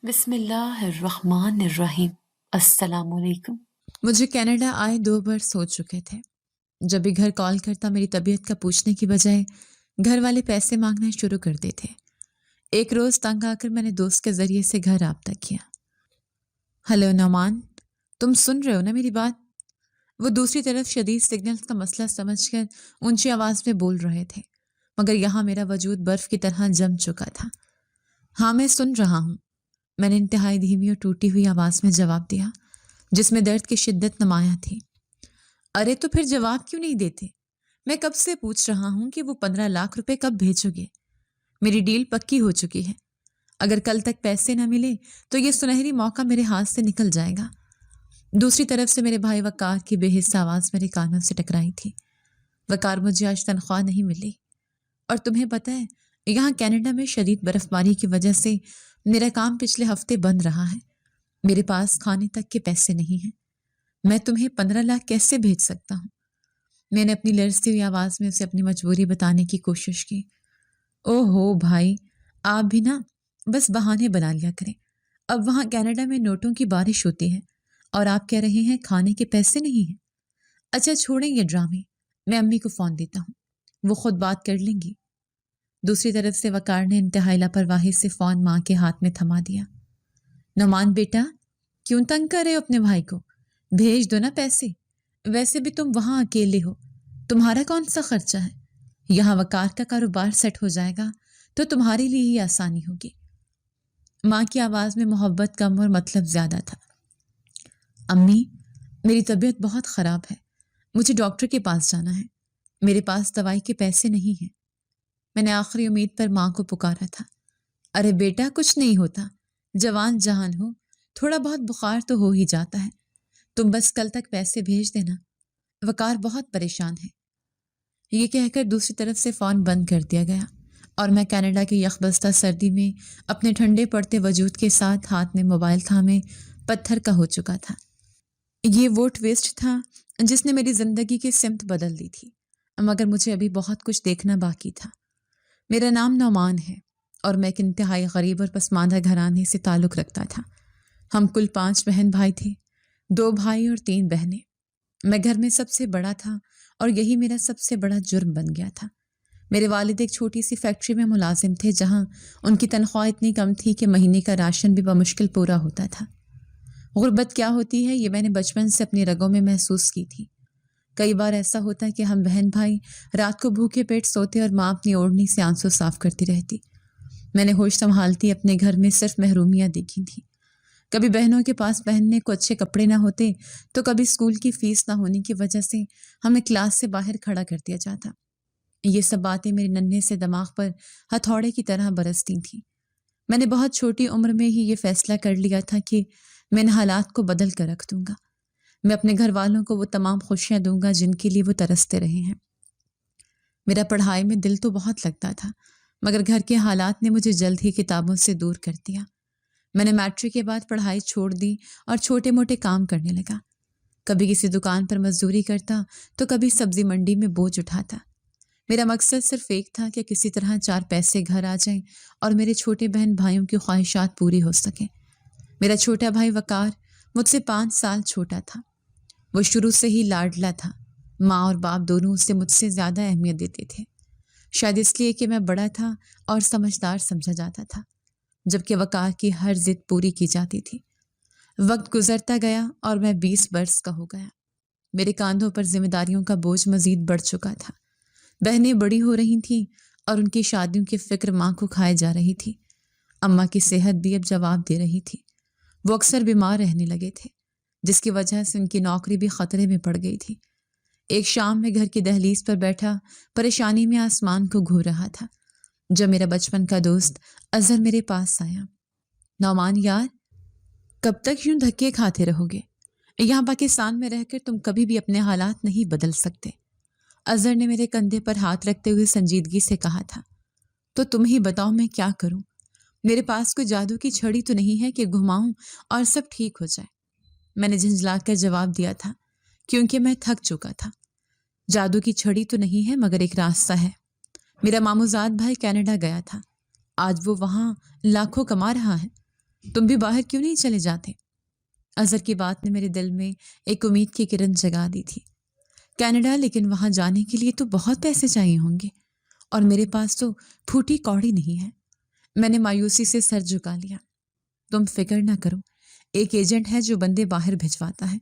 بسم اللہ الرحمن الرحیم۔ السلام علیکم۔ مجھے کینیڈا آئے 2 برس ہو چکے تھے۔ جب بھی گھر کال کرتا میری طبیعت کا پوچھنے کی بجائے گھر والے پیسے مانگنا شروع کر دیتے۔ ایک روز تنگ آ کر میں نے دوست کے ذریعے سے گھر رابطہ کیا۔ ہلو نعمان، تم سن رہے ہو نا میری بات؟ وہ دوسری طرف شدید سگنل کا مسئلہ سمجھ کر اونچی آواز میں بول رہے تھے، مگر یہاں میرا وجود برف کی طرح جم چکا تھا۔ ہاں میں سن رہا ہوں، میں نے انتہائی دھیمی اور ٹوٹی ہوئی آواز میں جواب دیا، جس میں درد کی شدت نمایاں تھی۔ ارے تو پھر جواب کیوں نہیں دیتے؟ میں کب سے پوچھ رہا ہوں کہ وہ 15 لاکھ روپے کب بھیجو گے؟ میری ڈیل پکی ہو چکی ہے۔ اگر کل تک پیسے نہ ملے تو یہ سنہری موقع میرے ہاتھ سے نکل جائے گا۔ دوسری طرف سے میرے بھائی وقار کی بے حس آواز میرے کانوں سے ٹکرائی تھی۔ وقار، مجھے آج تنخواہ نہیں ملی، اور تمہیں پتہ ہے یہاں کینیڈا میں شدید برف باری کی وجہ سے میرا کام پچھلے ہفتے بند رہا ہے۔ میرے پاس کھانے تک کے پیسے نہیں ہیں۔ میں تمہیں 15 لاکھ کیسے بھیج سکتا ہوں؟ میں نے اپنی لرزتی ہوئی آواز میں اسے اپنی مجبوری بتانے کی کوشش کی۔ او ہو بھائی، آپ بھی نا بس بہانے بنا لیا کریں۔ اب وہاں کینیڈا میں نوٹوں کی بارش ہوتی ہے اور آپ کہہ رہے ہیں کھانے کے پیسے نہیں ہیں۔ اچھا چھوڑیں یہ ڈرامے، میں امی کو فون دیتا ہوں، وہ خود بات کر لیں گی۔ دوسری طرف سے وقار نے انتہائی لاپرواہی سے فون ماں کے ہاتھ میں تھما دیا۔ نعمان بیٹا، کیوں تنگ کر رہے ہو اپنے بھائی کو؟ بھیج دو نا پیسے، ویسے بھی تم وہاں اکیلے ہو، تمہارا کون سا خرچہ ہے؟ یہاں وقار کا کاروبار سیٹ ہو جائے گا تو تمہارے لیے ہی آسانی ہوگی۔ ماں کی آواز میں محبت کم اور مطلب زیادہ تھا۔ امی، میری طبیعت بہت خراب ہے، مجھے ڈاکٹر کے پاس جانا ہے، میرے پاس دوائی کے پیسے نہیں ہیں۔ میں نے آخری امید پر ماں کو پکارا تھا۔ ارے بیٹا کچھ نہیں ہوتا، جوان جہان ہو، تھوڑا بہت بخار تو ہو ہی جاتا ہے، تم بس کل تک پیسے بھیج دینا۔ وقار بہت پریشان ہے۔ یہ کہہ کر دوسری طرف سے فون بند کر دیا گیا اور میں کینیڈا کی یخبستہ سردی میں اپنے ٹھنڈے پڑتے وجود کے ساتھ ہاتھ میں موبائل تھامے پتھر کا ہو چکا تھا۔ یہ وہ ٹویسٹ تھا جس نے میری زندگی کی سمت بدل دی تھی، مگر مجھے ابھی بہت کچھ دیکھنا باقی تھا۔ میرا نام نعمان ہے اور میں ایک انتہائی غریب اور پسماندہ گھرانے سے تعلق رکھتا تھا۔ ہم کل 5 بہن بھائی تھے، 2 بھائی اور 3 بہنیں۔ میں گھر میں سب سے بڑا تھا اور یہی میرا سب سے بڑا جرم بن گیا تھا۔ میرے والد ایک چھوٹی سی فیکٹری میں ملازم تھے جہاں ان کی تنخواہ اتنی کم تھی کہ مہینے کا راشن بھی بمشکل پورا ہوتا تھا۔ غربت کیا ہوتی ہے یہ میں نے بچپن سے اپنی رگوں میں محسوس کی تھی۔ کئی بار ایسا ہوتا کہ ہم بہن بھائی رات کو بھوکے پیٹ سوتے اور ماں اپنی اوڑھنی سے آنسو صاف کرتی رہتی۔ میں نے ہوش سنبھالتی اپنے گھر میں صرف محرومیاں دیکھی تھیں۔ کبھی بہنوں کے پاس پہننے کو اچھے کپڑے نہ ہوتے تو کبھی اسکول کی فیس نہ ہونے کی وجہ سے ہمیں کلاس سے باہر کھڑا کر دیا جاتا۔ یہ سب باتیں میرے ننھے سے دماغ پر ہتھوڑے کی طرح برستی تھیں۔ میں نے بہت چھوٹی عمر میں ہی یہ فیصلہ کر لیا تھا کہ میں ان حالات کو بدل کر رکھ دوں گا۔ میں اپنے گھر والوں کو وہ تمام خوشیاں دوں گا جن کے لیے وہ ترستے رہے ہیں۔ میرا پڑھائی میں دل تو بہت لگتا تھا، مگر گھر کے حالات نے مجھے جلد ہی کتابوں سے دور کر دیا۔ میں نے میٹرک کے بعد پڑھائی چھوڑ دی اور چھوٹے موٹے کام کرنے لگا۔ کبھی کسی دکان پر مزدوری کرتا تو کبھی سبزی منڈی میں بوجھ اٹھاتا۔ میرا مقصد صرف ایک تھا کہ کسی طرح 4 پیسے گھر آ جائیں اور میرے چھوٹے بہن بھائیوں کی خواہشات پوری ہو سکیں۔ میرا چھوٹا بھائی وقار مجھ سے 5 سال چھوٹا تھا۔ وہ شروع سے ہی لاڈلا تھا۔ ماں اور باپ دونوں اسے مجھ سے زیادہ اہمیت دیتے تھے، شاید اس لیے کہ میں بڑا تھا اور سمجھدار سمجھا جاتا تھا، جبکہ وقار کی ہر ضد پوری کی جاتی تھی۔ وقت گزرتا گیا اور میں 20 برس کا ہو گیا۔ میرے کاندھوں پر ذمہ داریوں کا بوجھ مزید بڑھ چکا تھا۔ بہنیں بڑی ہو رہی تھیں اور ان کی شادیوں کی فکر ماں کو کھائے جا رہی تھی۔ اماں کی صحت بھی اب جواب دے رہی تھی۔ وہ اکثر بیمار رہنے لگے تھے، جس کی وجہ سے ان کی نوکری بھی خطرے میں پڑ گئی تھی۔ ایک شام میں گھر کی دہلیز پر بیٹھا پریشانی میں آسمان کو گھو رہا تھا جب میرا بچپن کا دوست اظہر میرے پاس آیا۔ نعمان یار، کب تک یوں دھکے کھاتے رہو گے؟ یہاں پاکستان میں رہ کر تم کبھی بھی اپنے حالات نہیں بدل سکتے۔ اظہر نے میرے کندھے پر ہاتھ رکھتے ہوئے سنجیدگی سے کہا تھا۔ تو تم ہی بتاؤ میں کیا کروں؟ میرے پاس کوئی جادو کی چھڑی تو نہیں ہے کہ گھماؤں اور سب ٹھیک ہو جائے۔ میں نے جھنجھلا کر جواب دیا تھا کیونکہ میں تھک چکا تھا۔ جادو کی چھڑی تو نہیں ہے مگر ایک راستہ ہے۔ میرا ماموزاد بھائی کینیڈا گیا تھا، آج وہ وہاں لاکھوں کما رہا ہے۔ تم بھی باہر کیوں نہیں چلے جاتے؟ اظہر کی بات نے میرے دل میں ایک امید کی کرن جگا دی تھی۔ کینیڈا، لیکن وہاں جانے کے لیے تو بہت پیسے چاہیے ہوں گے، اور میرے پاس تو پھوٹی کوڑی نہیں ہے۔ میں نے مایوسی سے سر جھکا لیا۔ تم فکر نہ کرو، ایک ایجنٹ ہے جو بندے باہر بھجواتا ہے،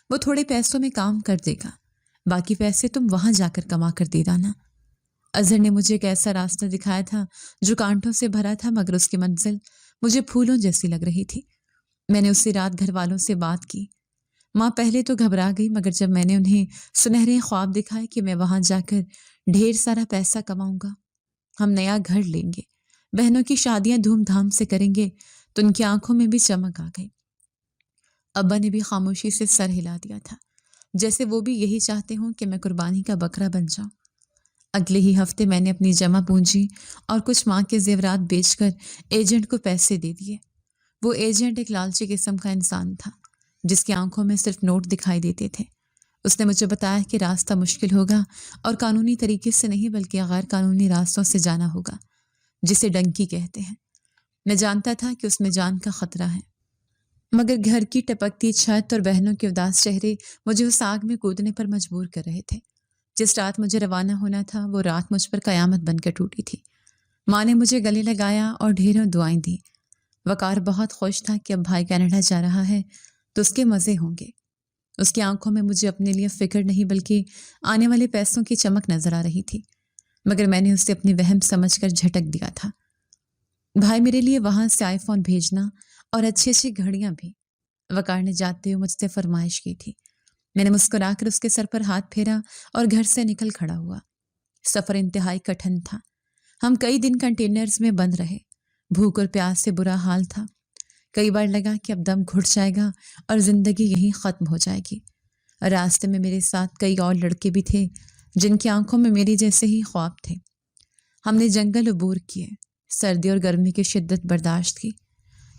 وہ تھوڑے پیسوں میں کام کر دے گا، باقی پیسے تم وہاں جا کر کما کر دے دینا۔ اظہر نے مجھے ایک ایسا راستہ دکھایا تھا جو کانٹوں سے بھرا تھا، مگر اس کی منزل مجھے پھولوں جیسی لگ رہی تھی۔ میں نے اسی رات گھر والوں سے بات کی۔ ماں پہلے تو گھبرا گئی، مگر جب میں نے انہیں سنہرے خواب دکھائے کہ میں وہاں جا کر ڈھیر سارا پیسہ کماؤں گا، ہم نیا گھر لیں گے، بہنوں کی شادیاں دھوم دھام سے کریں گے، تو ان کی آنکھوں میں بھی چمک آ گئی۔ ابا نے بھی خاموشی سے سر ہلا دیا تھا، جیسے وہ بھی یہی چاہتے ہوں کہ میں قربانی کا بکرا بن جاؤں۔ اگلے ہی ہفتے میں نے اپنی جمع پونجی اور کچھ ماں کے زیورات بیچ کر ایجنٹ کو پیسے دے دیے۔ وہ ایجنٹ ایک لالچی قسم کا انسان تھا، جس کی آنکھوں میں صرف نوٹ دکھائی دیتے تھے۔ اس نے مجھے بتایا کہ راستہ مشکل ہوگا اور قانونی طریقے سے نہیں بلکہ غیر قانونی راستوں سے جانا ہوگا، جسے ڈنکی کہتے ہیں۔ میں جانتا تھا کہ اس میں جان کا خطرہ ہے، مگر گھر کی ٹپکتی چھت اور بہنوں کے اداس چہرے مجھے اس آگ میں کودنے پر مجبور کر رہے تھے۔ جس رات مجھے روانہ ہونا تھا، وہ رات مجھ پر قیامت بن کر ٹوٹی تھی۔ ماں نے مجھے گلے لگایا اور ڈھیروں دعائیں دی۔ وقار بہت خوش تھا کہ اب بھائی کینیڈا جا رہا ہے تو اس کے مزے ہوں گے۔ اس کی آنکھوں میں مجھے اپنے لیے فکر نہیں بلکہ آنے والے پیسوں کی چمک نظر آ رہی تھی، مگر میں نے اسے اپنی وہم سمجھ کر جھٹک دیا تھا۔ بھائی میرے لیے وہاں سے آئی فون بھیجنا اور اچھی اچھی گھڑیاں بھی، وقار نے جاتے ہوئے مجھ سے فرمائش کی تھی۔ میں نے مسکرا کر اس کے سر پر ہاتھ پھیرا اور گھر سے نکل کھڑا ہوا۔ سفر انتہائی کٹھن تھا۔ ہم کئی دن کنٹینرز میں بند رہے۔ بھوک اور پیاس سے برا حال تھا۔ کئی بار لگا کہ اب دم گھٹ جائے گا اور زندگی یہیں ختم ہو جائے گی۔ راستے میں میرے ساتھ کئی اور لڑکے بھی تھے جن کی آنکھوں میں میری جیسے ہی خواب تھے۔ ہم نے جنگل عبور کیے، سردی اور گرمی کی شدت برداشت کی،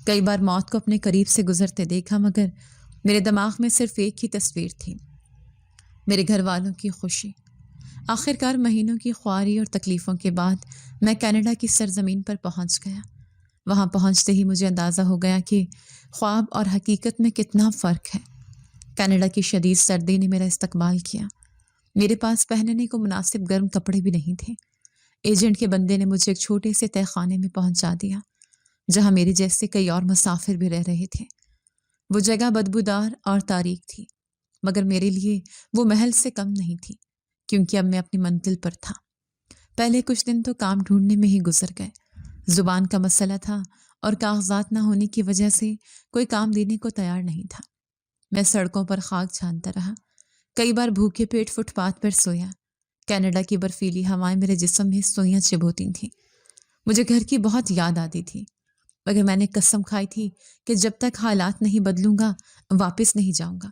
کئی بار موت کو اپنے قریب سے گزرتے دیکھا، مگر میرے دماغ میں صرف ایک ہی تصویر تھی، میرے گھر والوں کی خوشی۔ آخرکار مہینوں کی خواری اور تکلیفوں کے بعد میں کینیڈا کی سرزمین پر پہنچ گیا۔ وہاں پہنچتے ہی مجھے اندازہ ہو گیا کہ خواب اور حقیقت میں کتنا فرق ہے۔ کینیڈا کی شدید سردی نے میرا استقبال کیا۔ میرے پاس پہننے کو مناسب گرم کپڑے بھی نہیں تھے۔ ایجنٹ کے بندے نے مجھے ایک چھوٹے سے تہہ خانے میں پہنچا دیا، جہاں میری جیسے کئی اور مسافر بھی رہ رہے تھے۔ وہ جگہ بدبودار اور تاریک تھی، مگر میرے لیے وہ محل سے کم نہیں تھی، کیونکہ اب میں اپنی منزل پر تھا۔ پہلے کچھ دن تو کام ڈھونڈنے میں ہی گزر گئے۔ زبان کا مسئلہ تھا اور کاغذات نہ ہونے کی وجہ سے کوئی کام دینے کو تیار نہیں تھا۔ میں سڑکوں پر خاک چھانتا رہا، کئی بار بھوکے پیٹ فٹ پاتھ پر سویا۔ کینیڈا کی برفیلی ہوائیں میرے جسم میں سوئیاں چبھوتی تھیں۔ مجھے گھر کی بہت یاد آتی تھی، مگر میں نے قسم کھائی تھی کہ جب تک حالات نہیں بدلوں گا واپس نہیں جاؤں گا۔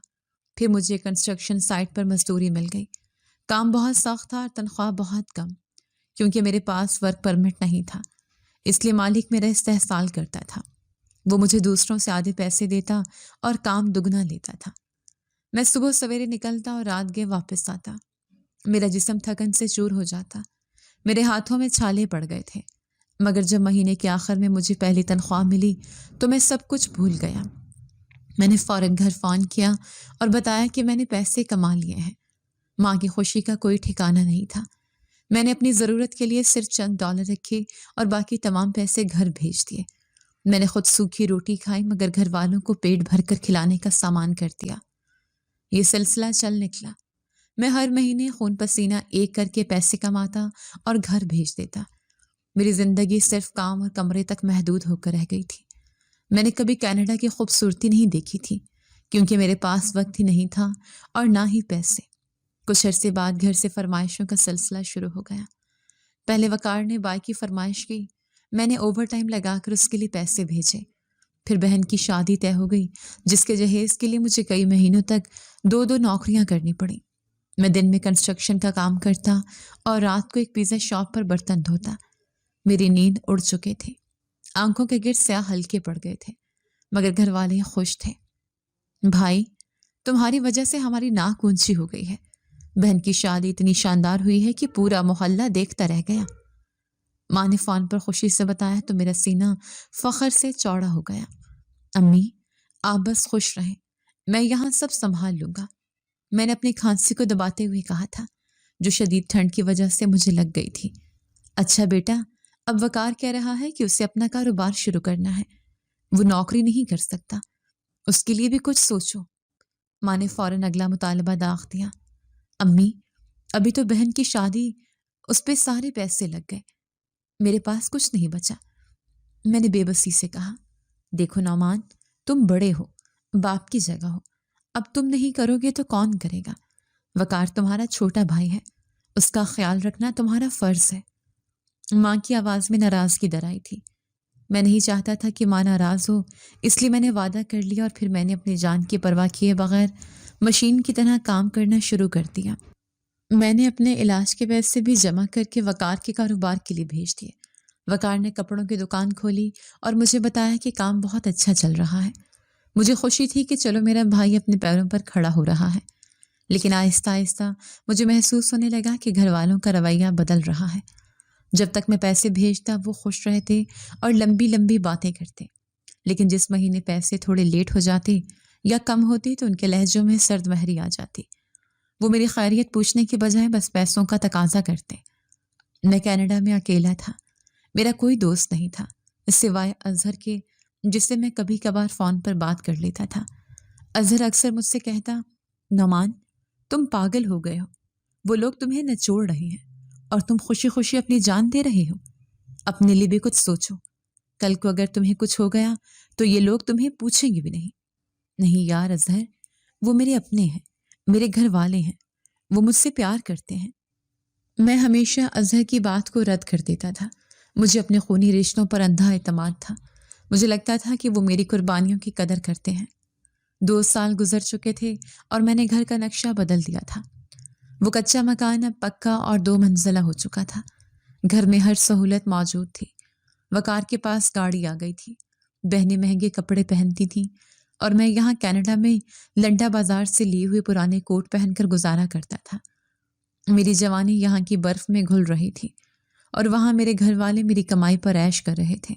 پھر مجھے کنسٹرکشن سائٹ پر مزدوری مل گئی۔ کام بہت سخت تھا اور تنخواہ بہت کم، کیونکہ میرے پاس ورک پرمٹ نہیں تھا، اس لیے مالک میرا استحصال کرتا تھا۔ وہ مجھے دوسروں سے آدھے پیسے دیتا اور کام دگنا لیتا تھا۔ میں صبح سویرے نکلتا اور رات گئے واپس آتا۔ میرا جسم تھکن سے چور ہو جاتا، میرے ہاتھوں میں چھالے پڑ گئے تھے، مگر جب مہینے کے آخر میں مجھے پہلی تنخواہ ملی تو میں سب کچھ بھول گیا۔ میں نے فوراً گھر فون کیا اور بتایا کہ میں نے پیسے کما لیے ہیں۔ ماں کی خوشی کا کوئی ٹھکانہ نہیں تھا۔ میں نے اپنی ضرورت کے لیے صرف چند ڈالر رکھے اور باقی تمام پیسے گھر بھیج دیے۔ میں نے خود سوکھی روٹی کھائی، مگر گھر والوں کو پیٹ بھر کر کھلانے کا سامان کر دیا۔ یہ سلسلہ چل نکلا۔ میں ہر مہینے خون پسینہ ایک کر کے پیسے کماتا اور گھر بھیج دیتا۔ میری زندگی صرف کام اور کمرے تک محدود ہو کر رہ گئی تھی۔ میں نے کبھی کینیڈا کی خوبصورتی نہیں دیکھی تھی، کیونکہ میرے پاس وقت ہی نہیں تھا اور نہ ہی پیسے۔ کچھ عرصے بعد گھر سے فرمائشوں کا سلسلہ شروع ہو گیا۔ پہلے وقار نے بائی کی فرمائش کی، میں نے اوور ٹائم لگا کر اس کے لیے پیسے بھیجے۔ پھر بہن کی شادی طے ہو گئی، جس کے جہیز کے لیے مجھے کئی مہینوں تک 2 نوکریاں کرنی پڑیں۔ میں دن میں کنسٹرکشن کا کام کرتا اور رات کو ایک پیزا شاپ پر برتن دھوتا۔ میری نیند اڑ چکے تھے، آنکھوں کے گرد سیاہ ہلکے پڑ گئے تھے، مگر گھر والے خوش تھے۔ بھائی، تمہاری وجہ سے ہماری ناک اونچی ہو گئی ہے۔ بہن کی شادی اتنی شاندار ہوئی ہے کہ پورا محلہ دیکھتا رہ گیا۔ ماں نے فون پر خوشی سے بتایا تو میرا سینہ فخر سے چوڑا ہو گیا۔ امی آپ بس خوش رہیں، میں یہاں سب سنبھال لوں گا، میں نے اپنی کھانسی کو دباتے ہوئے کہا تھا جو شدید ٹھنڈ کی وجہ سے مجھے لگ گئی تھی۔ اچھا بیٹا، اب وقار کہہ رہا ہے کہ اسے اپنا کاروبار شروع کرنا ہے، وہ نوکری نہیں کر سکتا، اس کے لیے بھی کچھ سوچو۔ ماں نے فوراً اگلا مطالبہ داغ دیا۔ امی ابھی تو بہن کی شادی، اس پہ سارے پیسے لگ گئے، میرے پاس کچھ نہیں بچا۔ میں نے بے بسی سے کہا، دیکھو نعمان، تم بڑے ہو، باپ کی جگہ ہو، اب تم نہیں کرو گے تو کون کرے گا؟ وقار تمہارا چھوٹا بھائی ہے، اس کا خیال رکھنا تمہارا فرض ہے۔ ماں کی آواز میں ناراضگی در آئی تھی۔ میں نہیں چاہتا تھا کہ ماں ناراض ہو، اس لیے میں نے وعدہ کر لیا اور پھر میں نے اپنی جان کی پرواہ کیے بغیر مشین کی طرح کام کرنا شروع کر دیا۔ میں نے اپنے علاج کے پیسے بھی جمع کر کے وقار کے کاروبار کے لیے بھیج دیے۔ وقار نے کپڑوں کی دکان کھولی اور مجھے بتایا کہ کام بہت اچھا چل رہا ہے۔ مجھے خوشی تھی کہ چلو میرا بھائی اپنے پیروں پر کھڑا ہو رہا ہے، لیکن آہستہ آہستہ مجھے محسوس ہونے لگا کہ گھر والوں کا رویہ بدل رہا ہے۔ جب تک میں پیسے بھیجتا وہ خوش رہتے اور لمبی لمبی باتیں کرتے، لیکن جس مہینے پیسے تھوڑے لیٹ ہو جاتے یا کم ہوتے تو ان کے لہجوں میں سرد مہری آ جاتی۔ وہ میری خیریت پوچھنے کے بجائے بس پیسوں کا تقاضا کرتے۔ میں کینیڈا میں اکیلا تھا، میرا کوئی دوست نہیں تھا سوائے اظہر کے، جس سے میں کبھی کبھار فون پر بات کر لیتا تھا۔ اظہر اکثر مجھ سے کہتا، نعمان تم پاگل ہو گئے ہو، وہ لوگ تمہیں نچوڑ رہے ہیں اور تم خوشی خوشی اپنی جان دے رہے ہو، اپنے لیے بھی کچھ سوچو، کل کو اگر تمہیں کچھ ہو گیا تو یہ لوگ تمہیں پوچھیں گے بھی نہیں۔ نہیں یار اظہر، وہ میرے اپنے ہیں، میرے گھر والے ہیں، وہ مجھ سے پیار کرتے ہیں۔ میں ہمیشہ اظہر کی بات کو رد کر دیتا تھا۔ مجھے اپنے خونی رشتوں پر اندھا اعتماد تھا۔ مجھے لگتا تھا کہ وہ میری قربانیوں کی قدر کرتے ہیں۔ 2 سال گزر چکے تھے اور میں نے گھر کا نقشہ بدل دیا تھا۔ وہ کچا مکان اب پکا اور 2 منزلہ ہو چکا تھا۔ گھر میں ہر سہولت موجود تھی۔ وقار کے پاس گاڑی آ گئی تھی، بہنیں مہنگے کپڑے پہنتی تھیں اور میں یہاں کینیڈا میں لنڈا بازار سے لیے ہوئے پرانے کوٹ پہن کر گزارا کرتا تھا۔ میری جوانی یہاں کی برف میں گھل رہی تھی اور وہاں میرے گھر والے میری کمائی پر عیش کر رہے تھے۔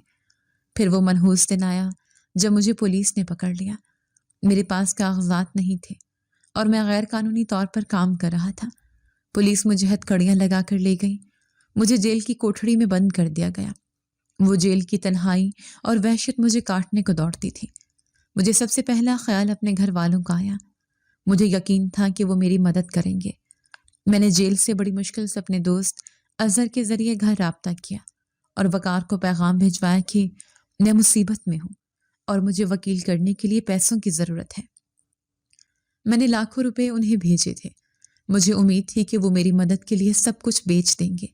پھر وہ منحوس دن آیا جب مجھے پولیس نے پکڑ لیا۔ میرے پاس کاغذات نہیں تھے اور میں غیر قانونی طور پر کام کر رہا تھا۔ پولیس مجھے ہتھکڑیاں لگا کر لے گئی، مجھے جیل کی کوٹھڑی میں بند کر دیا گیا۔ وہ جیل کی تنہائی اور وحشت مجھے کاٹنے کو دوڑتی تھی۔ مجھے سب سے پہلا خیال اپنے گھر والوں کا آیا۔ مجھے یقین تھا کہ وہ میری مدد کریں گے۔ میں نے جیل سے بڑی مشکل سے اپنے دوست اظہر کے ذریعے گھر رابطہ کیا اور وقار کو پیغام بھجوایا کہ میں مصیبت میں ہوں اور مجھے وکیل کرنے کے لیے پیسوں کی ضرورت ہے۔ میں نے لاکھوں روپے انہیں بھیجے تھے۔ مجھے امید تھی کہ وہ میری مدد کے لیے سب کچھ بیچ دیں گے،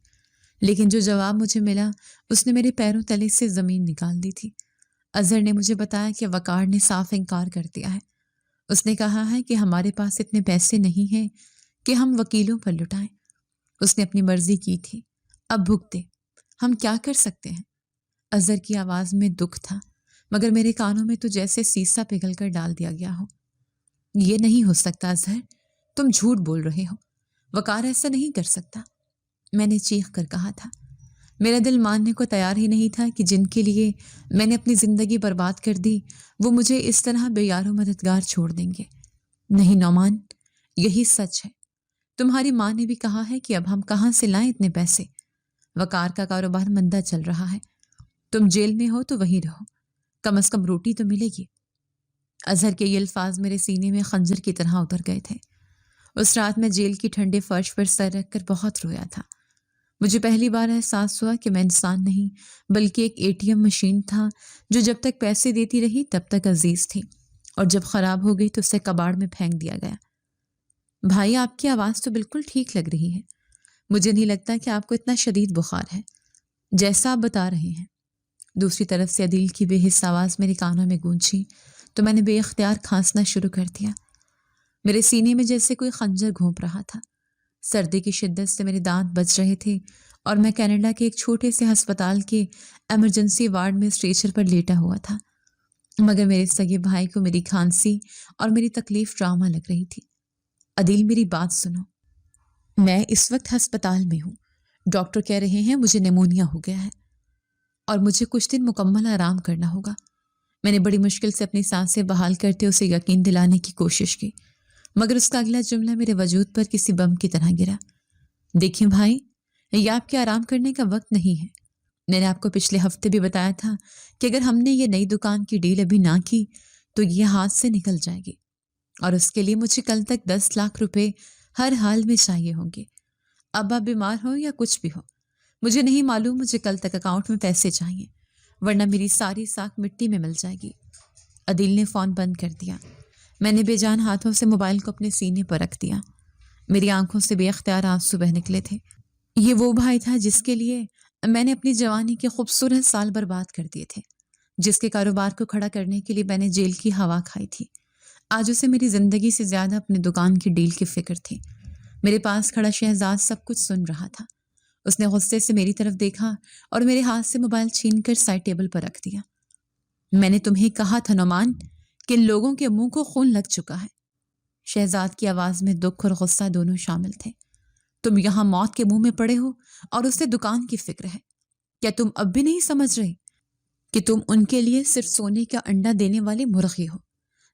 لیکن جو جواب مجھے ملا اس نے میرے پیروں تلے سے زمین نکال دی تھی۔ اظہر نے مجھے بتایا کہ وقار نے صاف انکار کر دیا ہے۔ اس نے کہا ہے کہ ہمارے پاس اتنے پیسے نہیں ہیں کہ ہم وکیلوں پر لٹائیں۔ اس نے اپنی مرضی کی تھی، اب بھگتے، ہم کیا کر سکتے ہیں؟ اظہر کی آواز میں دکھ تھا، مگر میرے کانوں میں تو جیسے سیسا پگھل کر ڈال دیا گیا ہو۔ یہ نہیں ہو سکتا اظہر، تم جھوٹ بول رہے ہو، وقار ایسا نہیں کر سکتا، میں نے چیخ کر کہا تھا۔ میرا دل ماننے کو تیار ہی نہیں تھا کہ جن کے لیے میں نے اپنی زندگی برباد کر دی وہ مجھے اس طرح بے یار و مددگار چھوڑ دیں گے۔ نہیں نعمان، یہی سچ ہے، تمہاری ماں نے بھی کہا ہے کہ اب ہم کہاں سے لائیں اتنے پیسے؟ وقار کا کاروبار مندہ چل رہا ہے، تم جیل میں ہو تو وہیں رہو، کم از کم روٹی تو ملے گی۔ اظہر کے یہ الفاظ میرے سینے میں خنجر کی طرح اتر گئے تھے۔ اس رات میں جیل کی ٹھنڈے فرش پر سر رکھ کر بہت رویا تھا۔ مجھے پہلی بار احساس ہوا کہ میں انسان نہیں بلکہ ایک ATM مشین تھا جو جب تک پیسے دیتی رہی تب تک عزیز تھی اور جب خراب ہو گئی تو اسے کباڑ میں پھینک دیا گیا۔ بھائی آپ کی آواز تو بالکل ٹھیک لگ رہی ہے، مجھے نہیں لگتا کہ آپ کو اتنا شدید بخار ہے جیسا آپ بتا رہے ہیں۔ دوسری طرف سے عدیل کی بے حس آواز میرے کانوں میں گونجی تو میں نے بے اختیار کھانسنا شروع کر دیا۔ میرے سینے میں جیسے کوئی خنجر گھونپ رہا تھا۔ سردی کی شدت سے میرے دانت بج رہے تھے اور میں کینیڈا کے ایک چھوٹے سے ہسپتال کے ایمرجنسی وارڈ میں اسٹریچر پر لیٹا ہوا تھا، مگر میرے سگے بھائی کو میری کھانسی اور میری تکلیف ڈرامہ لگ رہی تھی۔ عدیل میری بات سنو، میں اس وقت ہسپتال میں ہوں، ڈاکٹر کہہ رہے ہیں مجھے نیمونیا ہو گیا ہے اور مجھے کچھ دن مکمل آرام کرنا ہوگا۔ میں نے بڑی مشکل سے اپنی سانسیں بحال کرتے اسے یقین دلانے کی کوشش کی، مگر اس کا اگلا جملہ میرے وجود پر کسی بم کی طرح گرا۔ دیکھیں بھائی، یہ آپ کے آرام کرنے کا وقت نہیں ہے۔ میں نے آپ کو پچھلے ہفتے بھی بتایا تھا کہ اگر ہم نے یہ نئی دکان کی ڈیل ابھی نہ کی تو یہ ہاتھ سے نکل جائے گی، اور اس کے لیے مجھے کل تک 10 لاکھ روپے ہر حال میں چاہیے ہوں گے۔ اب آپ بیمار ہو یا کچھ بھی ہو، مجھے نہیں معلوم، مجھے کل تک اکاؤنٹ میں پیسے چاہیے، ورنہ میری ساری ساکھ مٹی میں مل جائے گی۔ عدیل نے فون بند کر دیا۔ میں نے بے جان ہاتھوں سے موبائل کو اپنے سینے پر رکھ دیا۔ میری آنکھوں سے بے اختیار آنسو بہہ نکلے تھے۔ یہ وہ بھائی تھا جس کے لیے میں نے اپنی جوانی کے خوبصورت سال برباد کر دیے تھے، جس کے کاروبار کو کھڑا کرنے کے لیے میں نے جیل کی ہوا کھائی تھی۔ آج اسے میری زندگی سے زیادہ اپنی دکان کی ڈیل کی فکر تھی۔ میرے پاس کھڑا شہزاد سب کچھ سن رہا تھا۔ اس نے غصے سے میری طرف دیکھا اور میرے ہاتھ سے موبائل چھین کر سائڈ ٹیبل پر رکھ دیا۔ میں نے تمہیں کہا تھا نعمان کہ ان لوگوں کے منہ کو خون لگ چکا ہے۔ شہزاد کی آواز میں دکھ اور غصہ دونوں شامل تھے۔ تم یہاں موت کے منہ میں پڑے ہو اور اسے دکان کی فکر ہے۔ کیا تم اب بھی نہیں سمجھ رہے کہ تم ان کے لیے صرف سونے کا انڈا دینے والے مرغی ہو؟